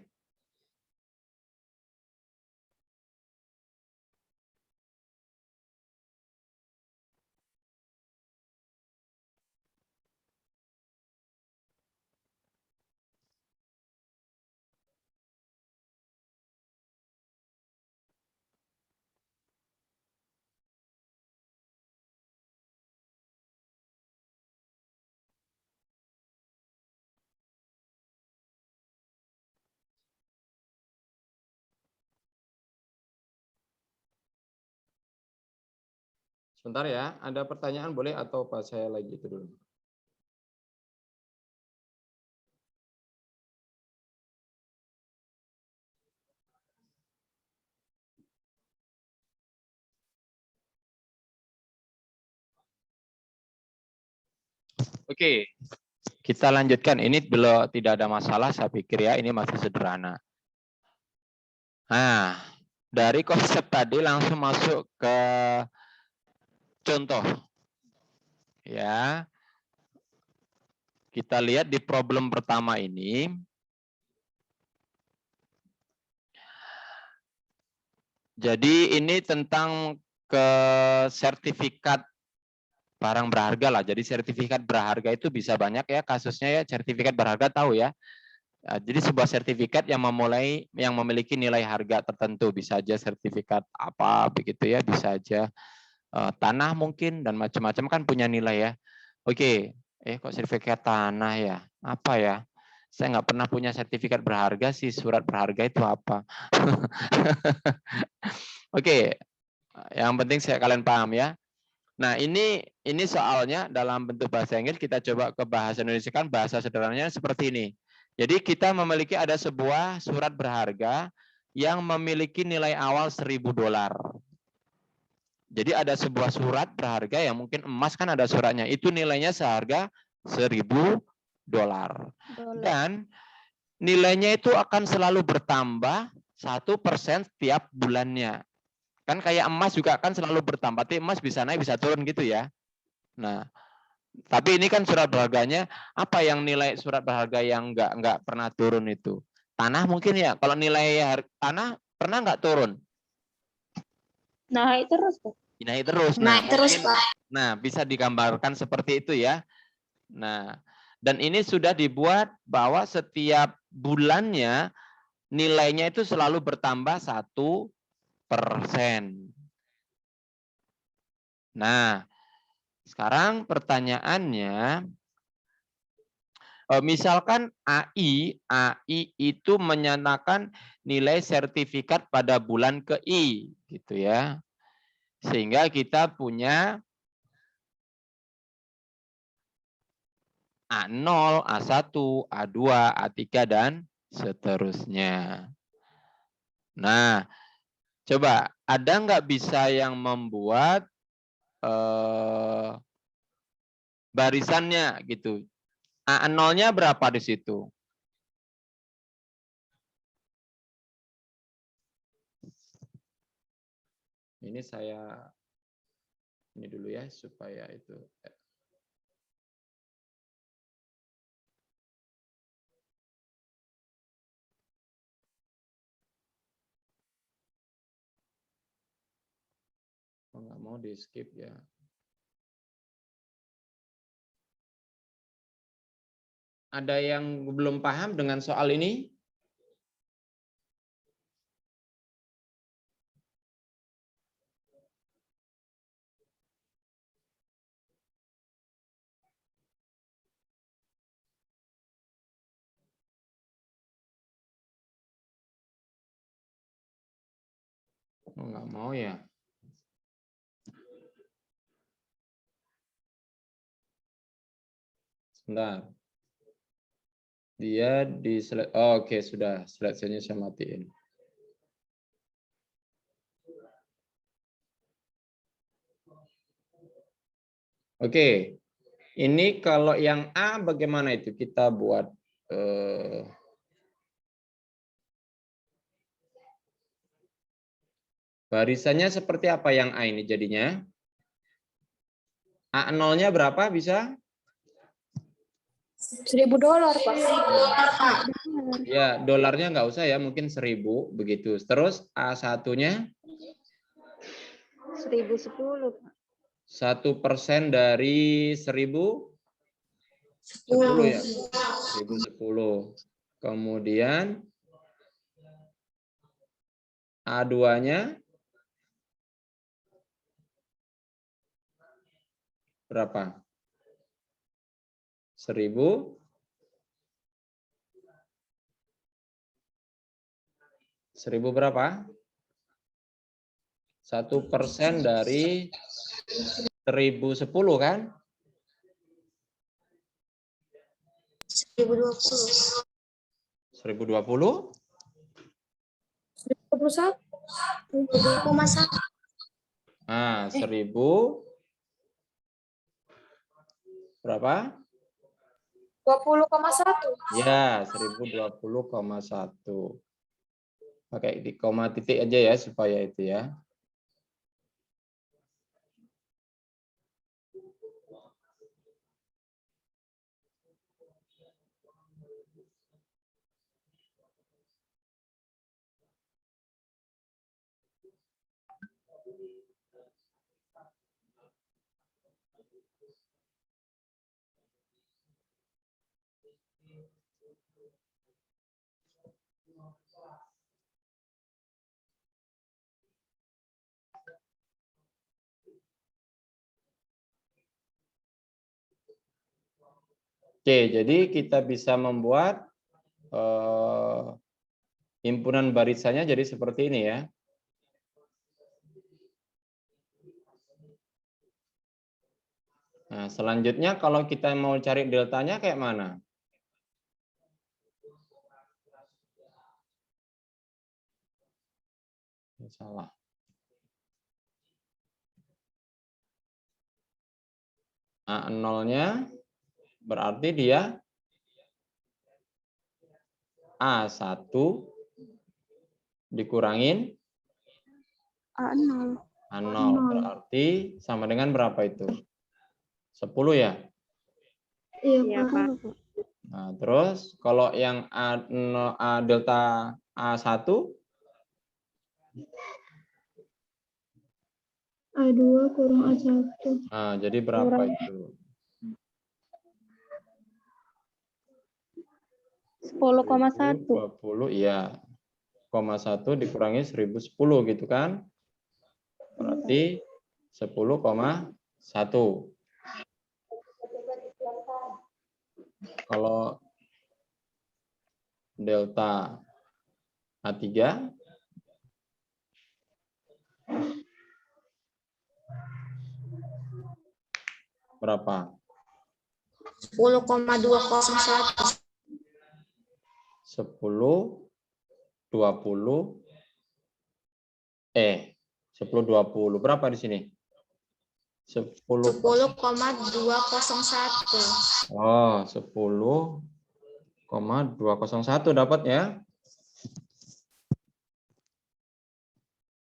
Sebentar ya, ada pertanyaan boleh atau pas saya lagi itu dulu. Oke, kita lanjutkan. Ini belum tidak ada masalah, saya pikir ya, ini masih sederhana. Nah, dari konsep tadi langsung masuk ke contoh. Ya. Kita lihat di problem pertama ini. Jadi ini tentang ke sertifikat barang berharga lah. Jadi sertifikat berharga itu bisa banyak ya kasusnya ya. Sertifikat berharga tahu ya. Jadi sebuah sertifikat yang memiliki nilai harga tertentu, bisa aja sertifikat apa begitu ya, bisa aja tanah mungkin dan macam-macam kan punya nilai ya. Oke, kok sertifikat tanah ya? Apa ya? Saya nggak pernah punya sertifikat berharga sih, surat berharga itu apa? Oke, yang penting kalian paham ya. Nah ini soalnya dalam bentuk bahasa Inggris, kita coba ke bahasa Indonesia kan bahasa sederhananya seperti ini. Jadi kita memiliki ada sebuah surat berharga yang memiliki nilai awal $1.000. Jadi ada sebuah surat berharga yang mungkin emas kan ada suratnya, itu nilainya seharga $1.000 dan nilainya itu akan selalu bertambah 1% setiap bulannya. Kan kayak emas juga kan selalu bertambah, tapi emas bisa naik bisa turun gitu ya. Nah, tapi ini kan surat berharganya, apa yang nilai surat berharga yang nggak pernah turun itu? Tanah mungkin ya, kalau nilai tanah pernah nggak turun? Naik terus, Pak. Naik terus. Naik terus, Pak. Nah, bisa digambarkan seperti itu ya. Nah, dan ini sudah dibuat bahwa setiap bulannya nilainya itu selalu bertambah 1%. Nah, sekarang pertanyaannya, misalkan AI itu menyatakan nilai sertifikat pada bulan ke-I, gitu ya. Sehingga kita punya A0, A1, A2, A3, dan seterusnya. Nah, coba ada nggak bisa yang membuat barisannya gitu? A0-nya berapa di situ? Ini saya ini dulu ya supaya itu. Oh, nggak mau di skip ya. Ada yang belum paham dengan soal ini? Oh, nggak mau ya. Sebentar. Dia di slide. Oh, oke, sudah. Slide-nya saya matiin. Oke. Ini kalau yang A bagaimana itu? Kita buat barisannya seperti apa yang A ini jadinya? A0-nya berapa bisa? $1.000, Pak. Ya, dolarnya nggak usah ya, mungkin 1.000 begitu. Terus A1-nya? 1.010, Pak. 1% dari 1.000? 10 ya? 1.010. Kemudian A2-nya berapa? 1.000? 1.000 berapa? 1% dari 1.010 kan? 2020. 1.020? 20,1. Nah, 1.000 berapa? 20,1. Ya, 1.020,1. Pakai di koma titik aja ya supaya itu ya. Oke, jadi kita bisa membuat himpunan barisannya jadi seperti ini ya. Nah, selanjutnya kalau kita mau cari deltanya kayak mana? Salah. A0-nya berarti dia A1 dikurangin A0. A0 berarti sama dengan berapa itu? 10 ya? Iya, Pak. Nah, terus kalau yang delta A1 A2 kurang A1. nah, jadi berapa Kurang. itu? 10,1. 20, iya. 0,1 dikurangi 1010 gitu kan? Berarti 10,1. Kalau delta A3 berapa? 10,201. 10, 20, 10, 20. Berapa di sini? 10. 10,201. Oh, 10,201 dapat ya.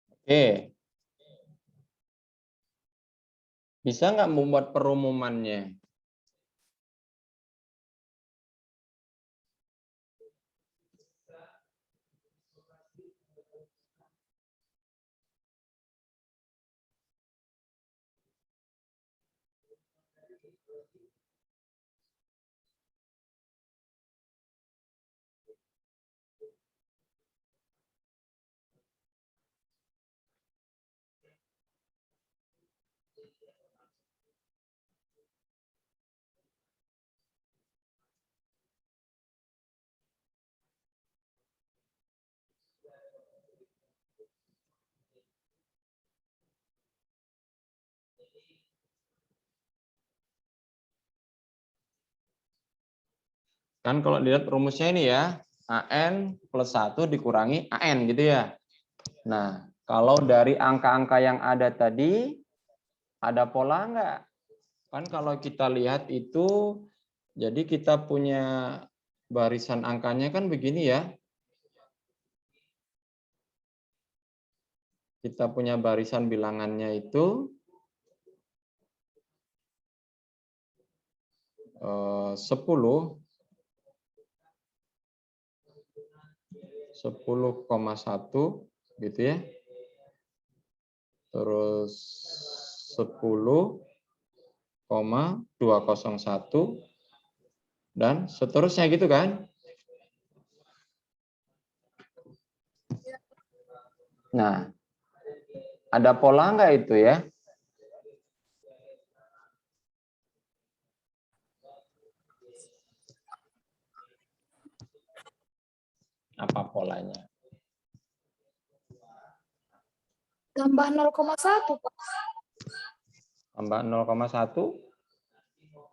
Oke. Bisa nggak membuat perumumannya? Kan kalau dilihat rumusnya ini ya, AN plus 1 dikurangi AN gitu ya. Nah, kalau dari angka-angka yang ada tadi, ada pola enggak? Kan kalau kita lihat itu, jadi kita punya barisan angkanya kan begini ya. Kita punya barisan bilangannya itu 10, 10,1 gitu ya. Terus 10,201 dan seterusnya gitu kan. Nah, ada pola enggak itu ya? Apa polanya? Tambah 0,1, Pak. Tambah 0,1.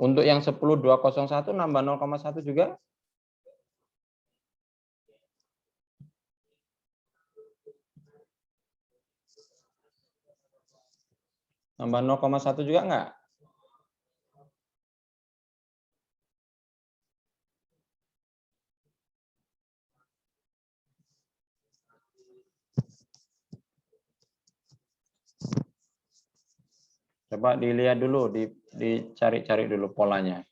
Untuk yang 10,201 nambah 0,1 juga? Nambah 0,1 juga enggak? Coba dilihat dulu, dicari-cari dulu polanya.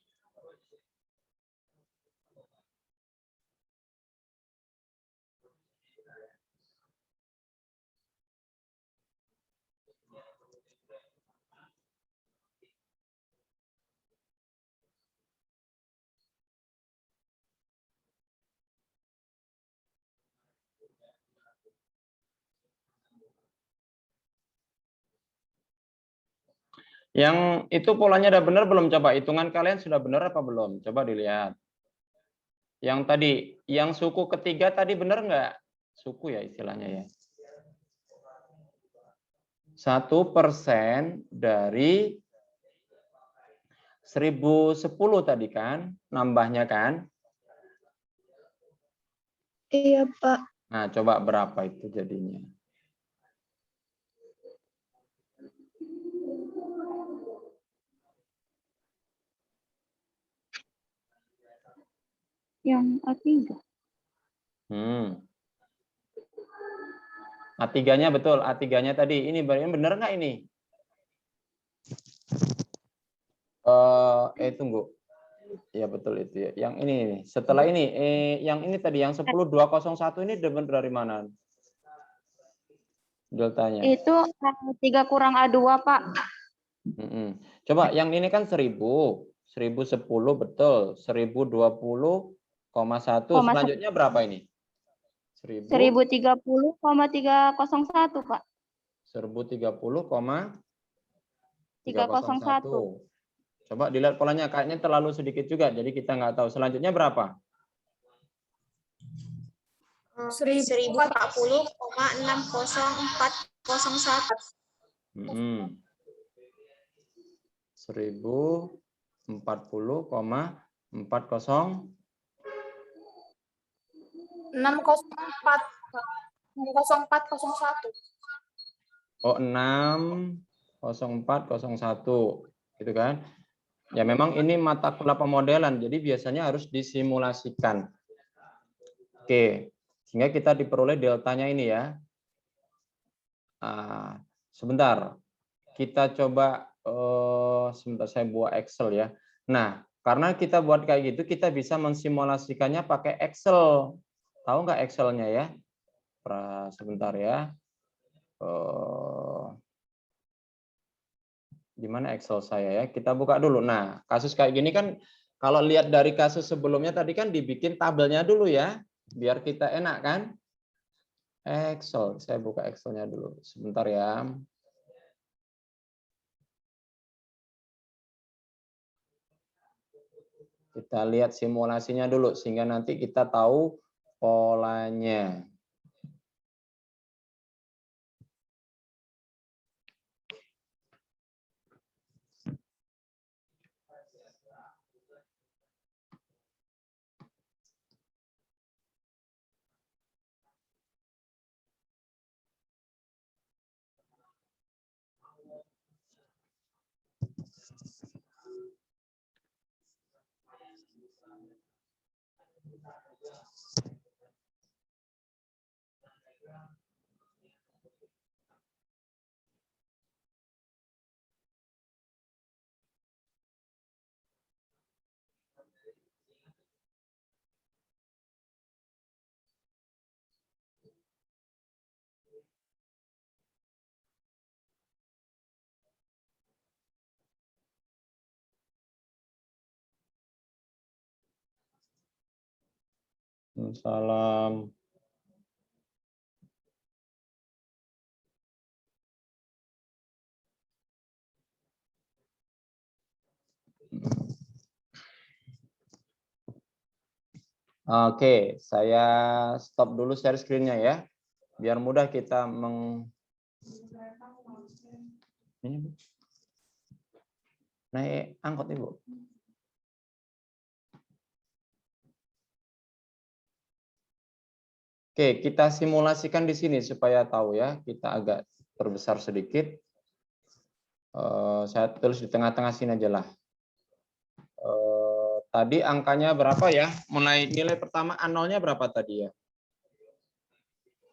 Yang itu polanya udah benar belum? Coba hitungan kalian sudah benar apa belum? Coba dilihat. Yang tadi, yang suku ketiga tadi benar nggak? Suku ya istilahnya ya. 1% dari 1010 tadi kan, nambahnya kan? Iya, Pak. Nah, coba berapa itu jadinya? Yang A3. A3-nya betul, A3-nya tadi. Ini benar nggak ini? Tunggu. Ya betul itu ya. Yang ini nih. Setelah ini yang ini tadi yang 10201 ini dapat dari mana? Deltanya. Itu 3 kurang A2, Pak. Coba yang ini kan 1000. 1010 betul. 1020,1. Selanjutnya berapa ini? 1030,301, Pak. 1030,301. Coba dilihat polanya, kayaknya terlalu sedikit juga, jadi kita nggak tahu. Selanjutnya berapa? 1040,600401. 1040,40 604. 60401. Oh, 60401. Gitu kan? Ya memang ini mata kuliah pemodelan, jadi biasanya harus disimulasikan. Oke, sehingga kita diperoleh deltanya ini ya. Sebentar, kita coba sebentar saya buat Excel ya. Nah, karena kita buat kayak gitu, kita bisa mensimulasikannya pakai Excel. Tahu nggak Excel-nya ya? Sebentar ya. Di mana Excel saya ya? Kita buka dulu. Nah, kasus kayak gini kan kalau lihat dari kasus sebelumnya tadi kan dibikin tabelnya dulu ya, biar kita enak kan? Excel, saya buka Excel-nya dulu. Sebentar ya. Kita lihat simulasinya dulu sehingga nanti kita tahu polanya. Salam. Oke, saya stop dulu share screen-nya ya. Biar mudah kita naik angkot Ibu. Oke, kita simulasikan di sini supaya tahu ya. Kita agak perbesar sedikit. Saya tulis di tengah-tengah sini aja lah. Tadi angkanya berapa ya? Mulai nilai pertama A0-nya berapa tadi ya?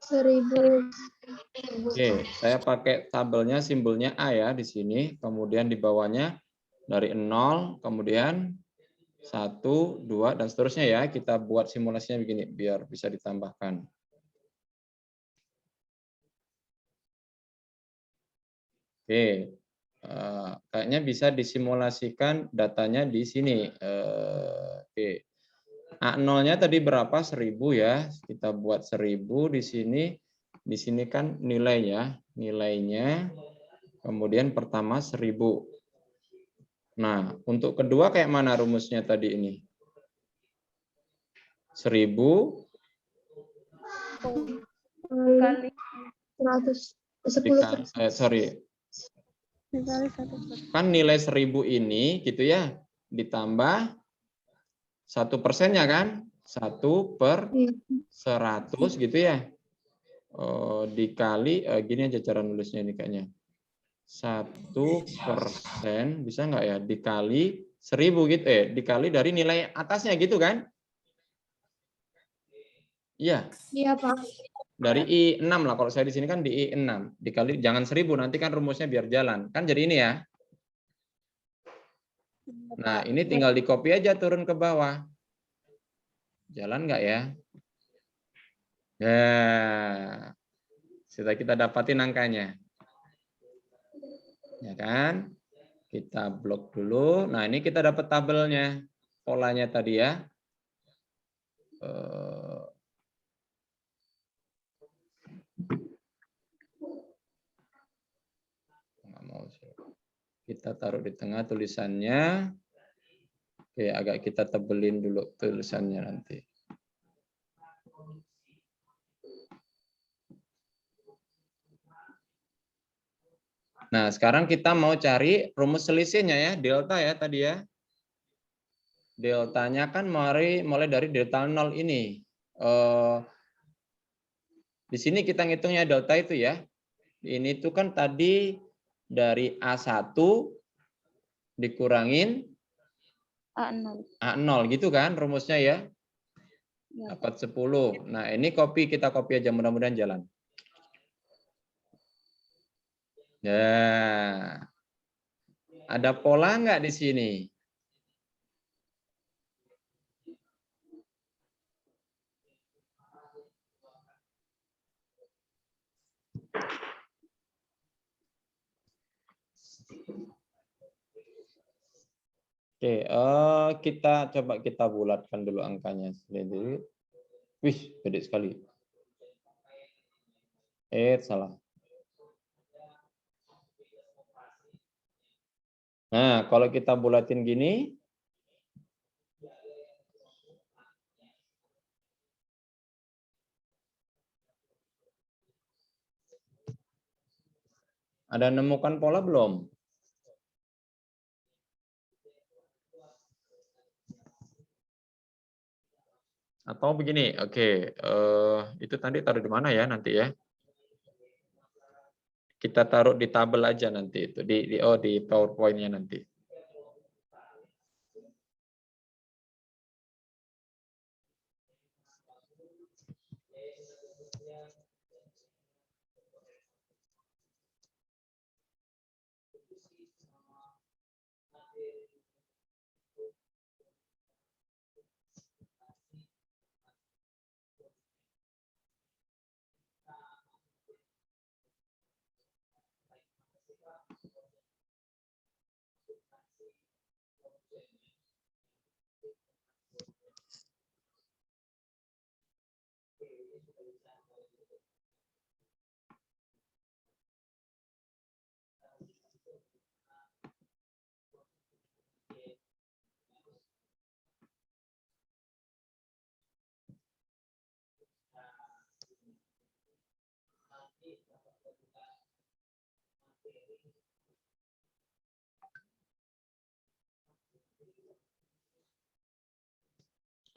1000. Oke, saya pakai tabelnya simbolnya A ya di sini. Kemudian di bawahnya dari 0, kemudian 1, 2, dan seterusnya ya. Kita buat simulasinya begini biar bisa ditambahkan. Oke, kayaknya bisa disimulasikan datanya di sini. Oke, A0-nya tadi berapa? 1000 ya. Kita buat 1000 di sini. Di sini kan nilainya. Nilainya. Kemudian pertama 1000. Nah, untuk kedua kayak mana rumusnya tadi ini? 1000 Kali 100. 10%. Sorry. Kan nilai 1000 ini gitu ya. Ditambah 1%-nya kan? 1/100 gitu ya. Dikali, gini aja cara nulisnya ini kayaknya. 1% bisa nggak ya? Dikali 1000 gitu. Dikali dari nilai atasnya gitu kan? Iya. Iya, Pak. Dari I6 lah. Kalau saya di sini kan di I6. Dikali, jangan 1000, nanti kan rumusnya biar jalan. Kan jadi ini ya. Nah, ini tinggal di copy aja turun ke bawah. Jalan nggak ya? Ya, sudah kita dapatin angkanya. Ya kan? Kita blok dulu. Nah, ini kita dapat tabelnya. Polanya tadi ya. Nggak mau sih. Kita taruh di tengah tulisannya. Oke, agak kita tebelin dulu tulisannya nanti. Nah, sekarang kita mau cari rumus selisihnya ya, delta ya tadi ya. Deltanya kan mulai dari delta 0 ini. Di sini kita ngitungnya delta itu ya. Ini tuh kan tadi dari A1 dikurangin A0. A0 gitu kan rumusnya ya. Ya. Dapat 10. Nah, ini kita copy aja, mudah-mudahan jalan. Ya. Ada pola nggak di sini? Oke, kita bulatkan dulu angkanya. Wih, gede sekali. Salah. Nah, kalau kita bulatin gini, ada nemukan pola belum? Atau begini, oke, itu tadi taruh di mana ya nanti ya? Kita taruh di tabel aja nanti itu di PowerPoint-nya nanti.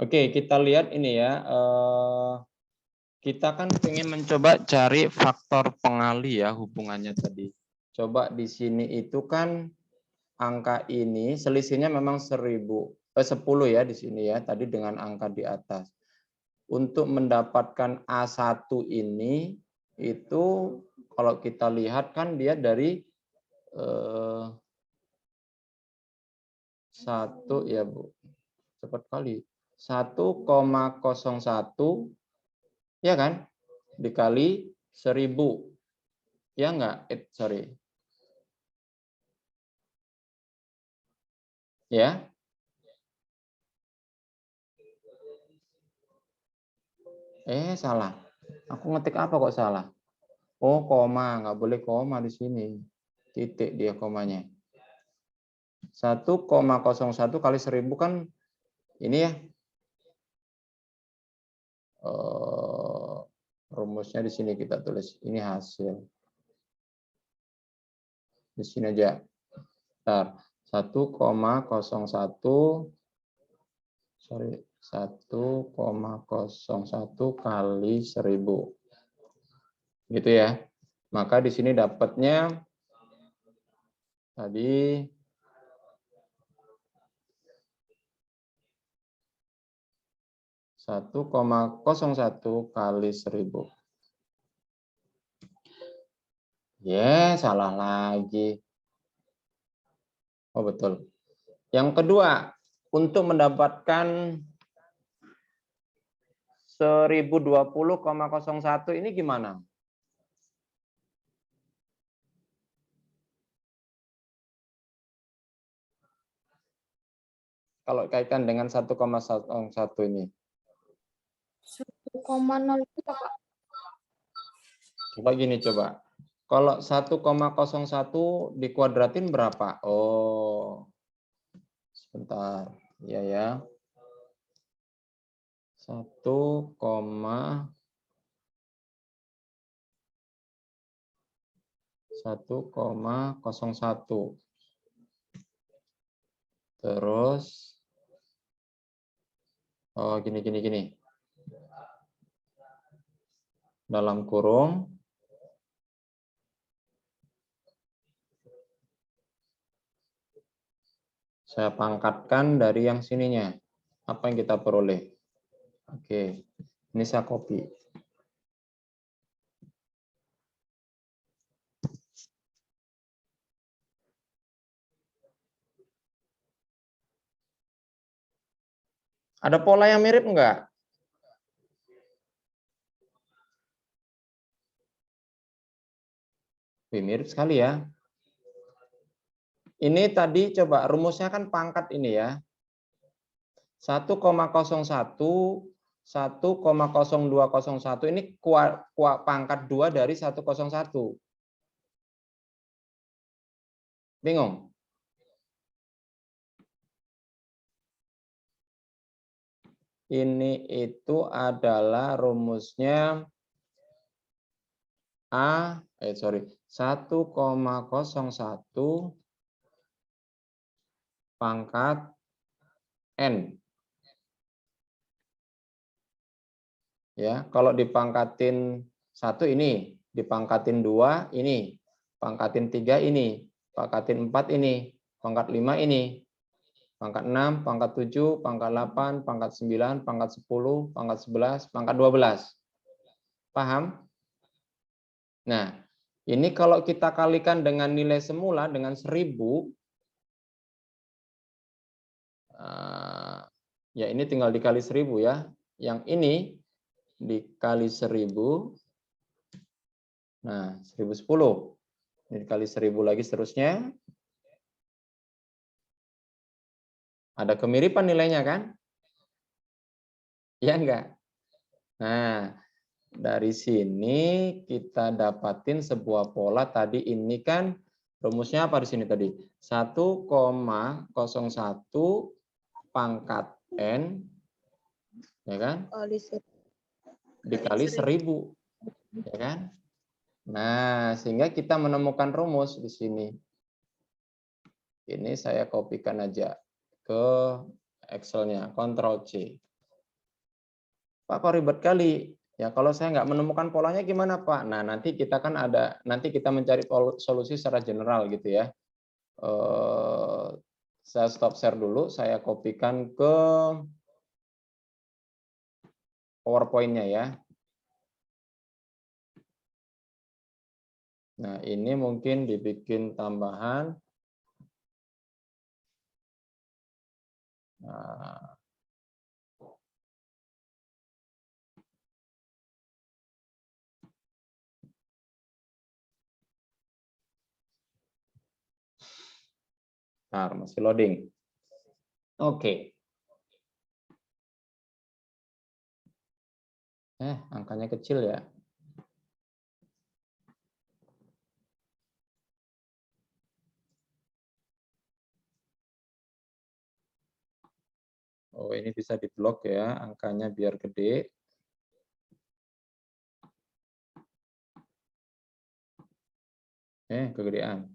Oke, kita lihat ini ya. Kita kan ingin mencoba cari faktor pengali ya hubungannya tadi. Coba di sini itu kan angka ini selisihnya memang 10 ya di sini ya, tadi dengan angka di atas. Untuk mendapatkan A1 ini itu kalau kita lihat kan dia dari 1 ya Bu. Cepat kali. 1,01 ya kan? Dikali 1000. Ya enggak? Sorry. Ya. Salah. Aku ngetik apa kok salah? Oh, koma, nggak boleh koma di sini. Titik dia komanya. 1,01 kali 1000 kan ini ya. Rumusnya di sini kita tulis. Ini hasil. Di sini aja. Bentar. 1,01 sorry. 1,01 kali 1000. Gitu ya. Maka di sini dapatnya tadi 1,01 kali 1000. Salah lagi. Oh betul. Yang kedua, untuk mendapatkan 1020,01 ini gimana? Kalau kaitkan dengan 1,01 ini. 1,0 itu Pak. Coba gini coba. Kalau 1,01 dikuadratin berapa? Oh. Sebentar. Ya ya. 1,01. Terus gini. Dalam kurung saya pangkatkan dari yang sininya. Apa yang kita peroleh? Oke. Ini saya copy. Ada pola yang mirip enggak? Mirip sekali ya. Ini tadi coba rumusnya kan pangkat ini ya. 1,01, 1,0201 ini pangkat 2 dari 101. Bingung? Ini itu adalah rumusnya 1,01 pangkat N. Ya, kalau dipangkatin 1 ini, dipangkatin 2 ini, pangkatin 3 ini, pangkatin 4 ini, pangkat 5 ini, pangkat 6, pangkat 7, pangkat 8, pangkat 9, pangkat 10, pangkat 11, pangkat 12. Paham? Nah, ini kalau kita kalikan dengan nilai semula dengan 1000, ya ini tinggal dikali 1000 ya. Yang ini dikali 1000, nah 1010. Ini dikali 1000 lagi seterusnya. Ada kemiripan nilainya kan? Ya enggak? Nah, dari sini kita dapatin sebuah pola tadi ini kan rumusnya apa di sini tadi? 1,01 pangkat N, ya kan? Dikali 1000, ya kan? Nah, sehingga kita menemukan rumus di sini. Ini saya kopikan aja ke Excel-nya, Ctrl C. Pak, kok ribet kali? Ya, kalau saya nggak menemukan polanya gimana, Pak? Nah, nanti kita kan nanti kita mencari solusi secara general gitu ya. Saya stop share dulu, saya kopikan ke PowerPoint-nya ya. Nah, ini mungkin dibikin tambahan. Nah, masih loading. Oke. Angkanya kecil ya. Oh, ini bisa diblok ya, angkanya biar gede. Kegedean.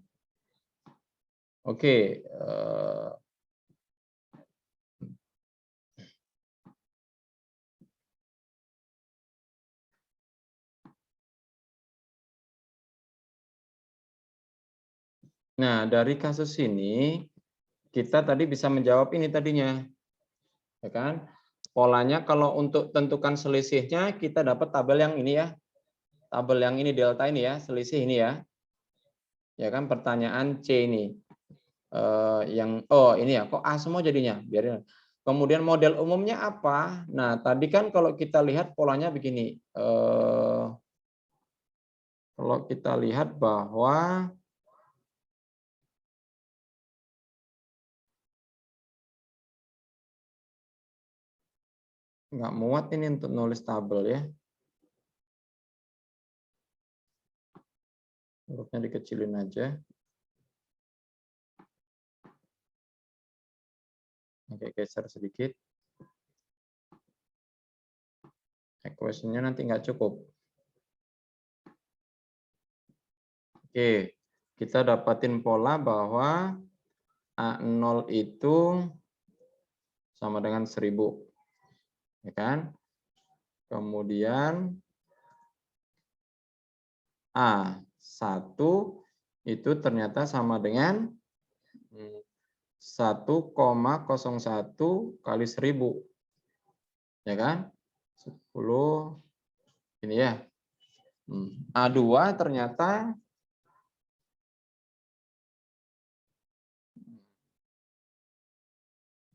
Oke. Nah, dari kasus ini kita tadi bisa menjawab ini tadinya. Ya kan? Polanya kalau untuk tentukan selisihnya kita dapat tabel yang ini ya. Tabel yang ini delta ini ya, selisih ini ya. Ya kan, pertanyaan C ini. ini ya, kok A semua jadinya? Biarin. Kemudian model umumnya apa? Nah, tadi kan kalau kita lihat polanya begini. Kalau kita lihat bahwa nggak muat ini untuk nulis tabel ya. Hurufnya dikecilin aja. Oke, geser sedikit. Equation-nya nanti nggak cukup. Oke, kita dapatin pola bahwa A0 itu sama dengan 1000. Ya kan? Kemudian A1 itu ternyata sama dengan 1,01 kali 1000. Ya kan? 10 ini ya. A2 ternyata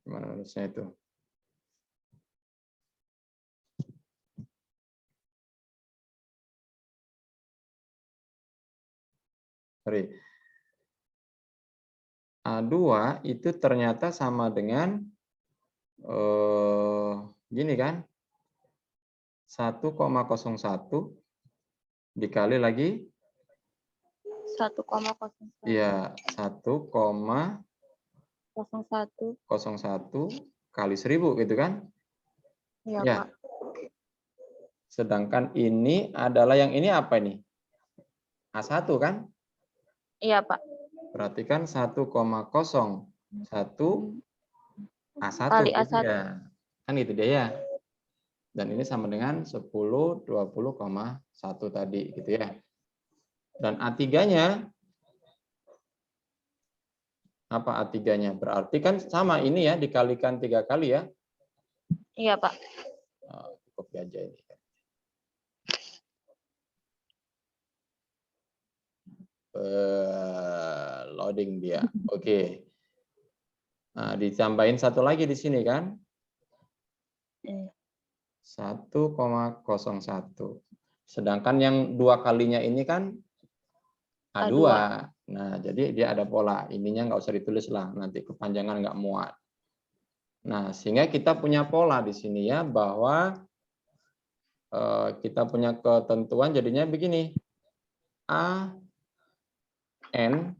gimana nulisnya itu? Sorry. A2 itu ternyata sama dengan gini kan? 1,01 dikali lagi 1,01. iya 1,01 kali 1000 gitu kan? Iya, Ya. Pak. Sedangkan ini adalah yang ini apa ini? A1 kan? Iya, Pak. Berarti kan 1,01 A1 Kali gitu A1. ya. Kan itu dia ya. Dan ini sama dengan 10 20,1 tadi gitu ya. Dan A3-nya apa A3-nya? Berarti kan sama ini ya, dikalikan 3 kali ya. Iya, Pak. Copy aja ini. Loading dia. Oke. Nah, ditambahin satu lagi di sini kan? 1,01. Sedangkan yang 2 kalinya ini kan A2. Nah, jadi dia ada pola. Ininya nggak usah ditulis lah, nanti kepanjangan nggak muat. Nah, sehingga kita punya pola di sini ya, bahwa kita punya ketentuan jadinya begini. AN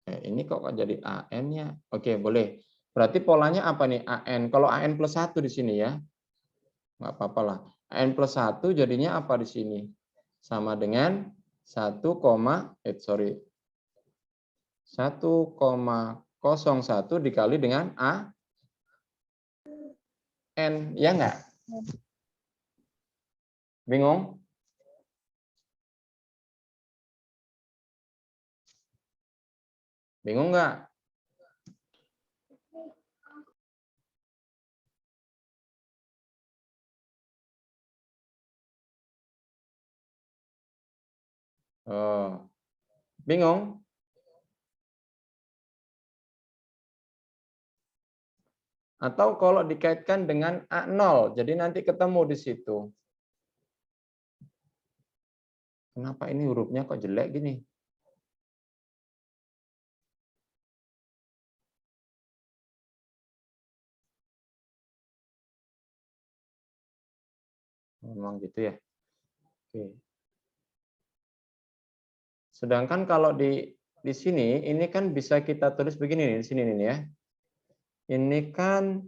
ini kok jadi AN-nya? Oke, boleh. Berarti polanya apa nih? AN. Kalau AN plus 1 di sini ya. Nggak apa-apa lah. AN plus 1 jadinya apa di sini? Sama dengan 1,01 dikali dengan AN. Ya nggak? Bingung? Bingung nggak? Oh, bingung? Atau kalau dikaitkan dengan A0, jadi nanti ketemu di situ. Kenapa ini hurufnya kok jelek gini? Memang gitu ya. Oke. Sedangkan kalau di sini, ini kan bisa kita tulis begini nih, di sini nih ya. Ini kan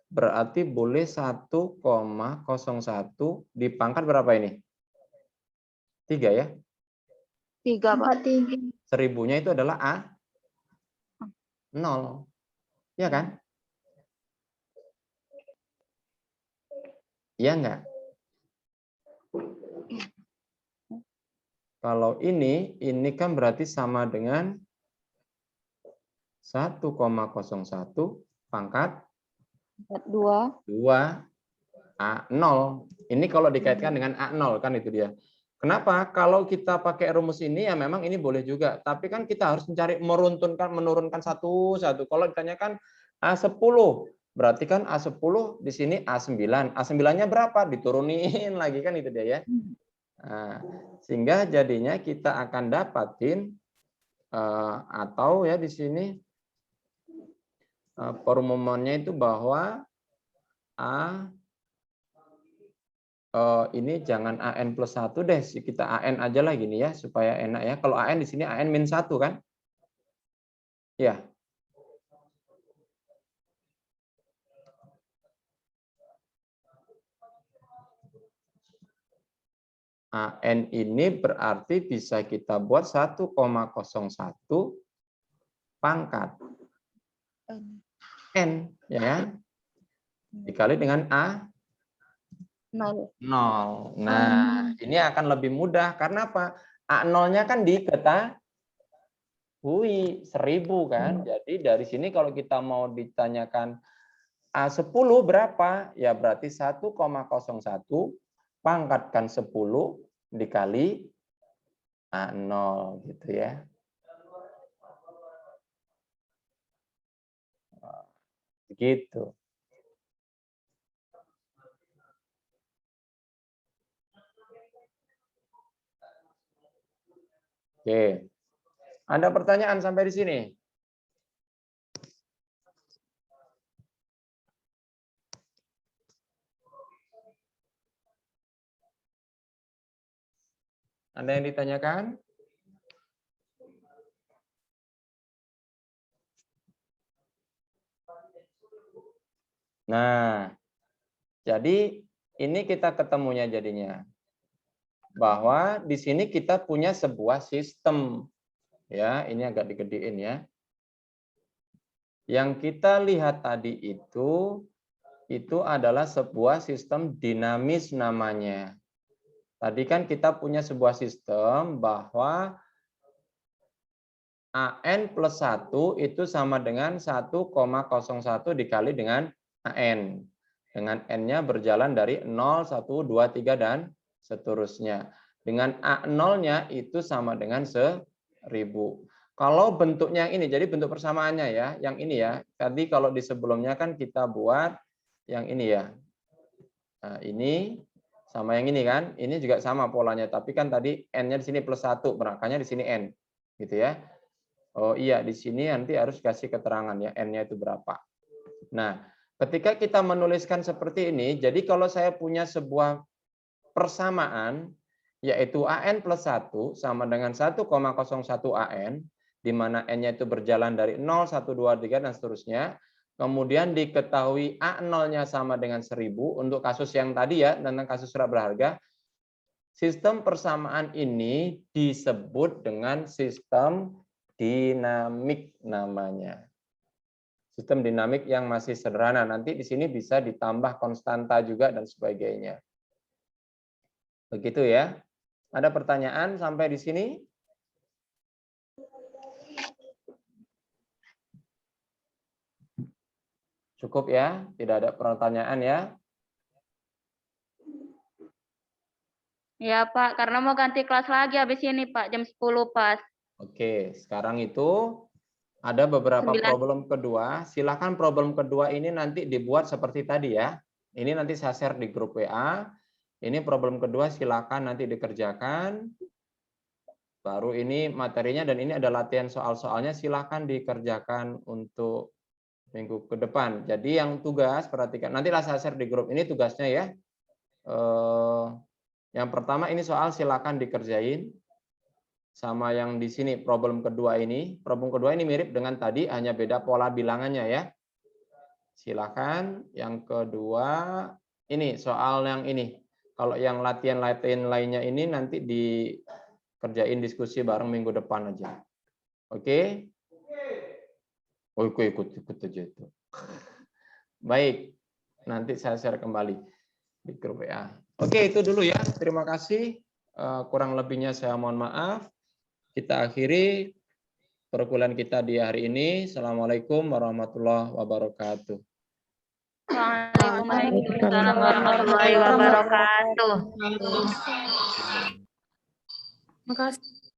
berarti boleh 1,01 dipangkat berapa ini? 3 ya? 3, Pak. 1000-nya itu adalah A0. Iya kan? Iya enggak? Kalau ini kan berarti sama dengan 1,01 pangkat 2. 2 A0. Ini kalau dikaitkan dengan A0 kan itu dia. Kenapa? Kalau kita pakai rumus ini ya memang ini boleh juga, tapi kan kita harus mencari menurunkan satu-satu. Kalau ditanyakan A10, berarti kan A10 di sini A9. A9-nya berapa? Diturunin lagi kan itu dia ya. Nah, sehingga jadinya kita akan dapatin atau ya di sini perumumannya itu bahwa ini jangan AN plus 1 deh, kita AN aja lah gini ya, supaya enak ya. Kalau AN di sini AN min 1 kan? Ya. AN ini berarti bisa kita buat 1,01 pangkat N, ya kan? Dikali dengan A 0. 0. Nah, ini akan lebih mudah karena apa? A0-nya kan diketahui 1000 kan. Jadi dari sini kalau kita mau ditanyakan A10 berapa? Ya berarti 1,01 pangkatkan 10 dikali A0 gitu ya. Begitu. Oke. Ada pertanyaan sampai di sini? Ada yang ditanyakan? Nah, jadi ini kita ketemunya jadinya. Bahwa di sini kita punya sebuah sistem. Ya, ini agak digedein ya. Yang kita lihat tadi itu adalah sebuah sistem dinamis namanya. Tadi kan kita punya sebuah sistem bahwa AN plus 1 itu sama dengan 1,01 dikali dengan AN. Dengan N-nya berjalan dari 0, 1, 2, 3, dan seterusnya. Dengan A0-nya itu sama dengan 1000. Kalau bentuknya yang ini, jadi bentuk persamaannya ya, yang ini ya. Tadi kalau di sebelumnya kan kita buat yang ini ya. Nah, ini sama yang ini kan, ini juga sama polanya, tapi kan tadi N-nya di sini plus 1, makanya di sini N. Gitu ya. Oh iya, di sini nanti harus kasih keterangan ya, N-nya itu berapa. Nah, ketika kita menuliskan seperti ini, jadi kalau saya punya sebuah persamaan, yaitu AN plus 1 sama dengan 1,01 AN, di mana N-nya itu berjalan dari 0, 1, 2, 3, dan seterusnya. Kemudian diketahui A0-nya sama dengan 1000 untuk kasus yang tadi ya, tentang kasus surat berharga. Sistem persamaan ini disebut dengan sistem dinamik namanya. Sistem dinamik yang masih sederhana. Nanti di sini bisa ditambah konstanta juga dan sebagainya. Begitu ya. Ada pertanyaan sampai di sini? Cukup ya, tidak ada pertanyaan ya. Ya Pak, karena mau ganti kelas lagi habis ini Pak, jam 10 pas. Oke, sekarang itu ada beberapa 9. problem kedua. Silakan problem kedua ini nanti dibuat seperti tadi ya. Ini nanti saya share di grup WA. Ini problem kedua, silakan nanti dikerjakan. Baru ini materinya dan ini ada latihan soal-soalnya, silakan dikerjakan untuk minggu ke depan. Jadi yang tugas, perhatikan. Nantilah saya share di grup ini tugasnya ya. Yang pertama ini soal silakan dikerjain. Sama yang di sini problem kedua ini. Problem kedua ini mirip dengan tadi, hanya beda pola bilangannya ya. Silakan. Yang kedua, ini soal yang ini. Kalau yang latihan-latihan lainnya ini nanti dikerjain diskusi bareng minggu depan aja. Oke? Oh, ikut aja itu. Baik, nanti saya share kembali di grup WA. Oke, itu dulu ya. Terima kasih. Kurang lebihnya saya mohon maaf. Kita akhiri perkuliahan kita di hari ini. Assalamualaikum warahmatullahi wabarakatuh. Waalaikumsalam warahmatullahi wabarakatuh. Makasih.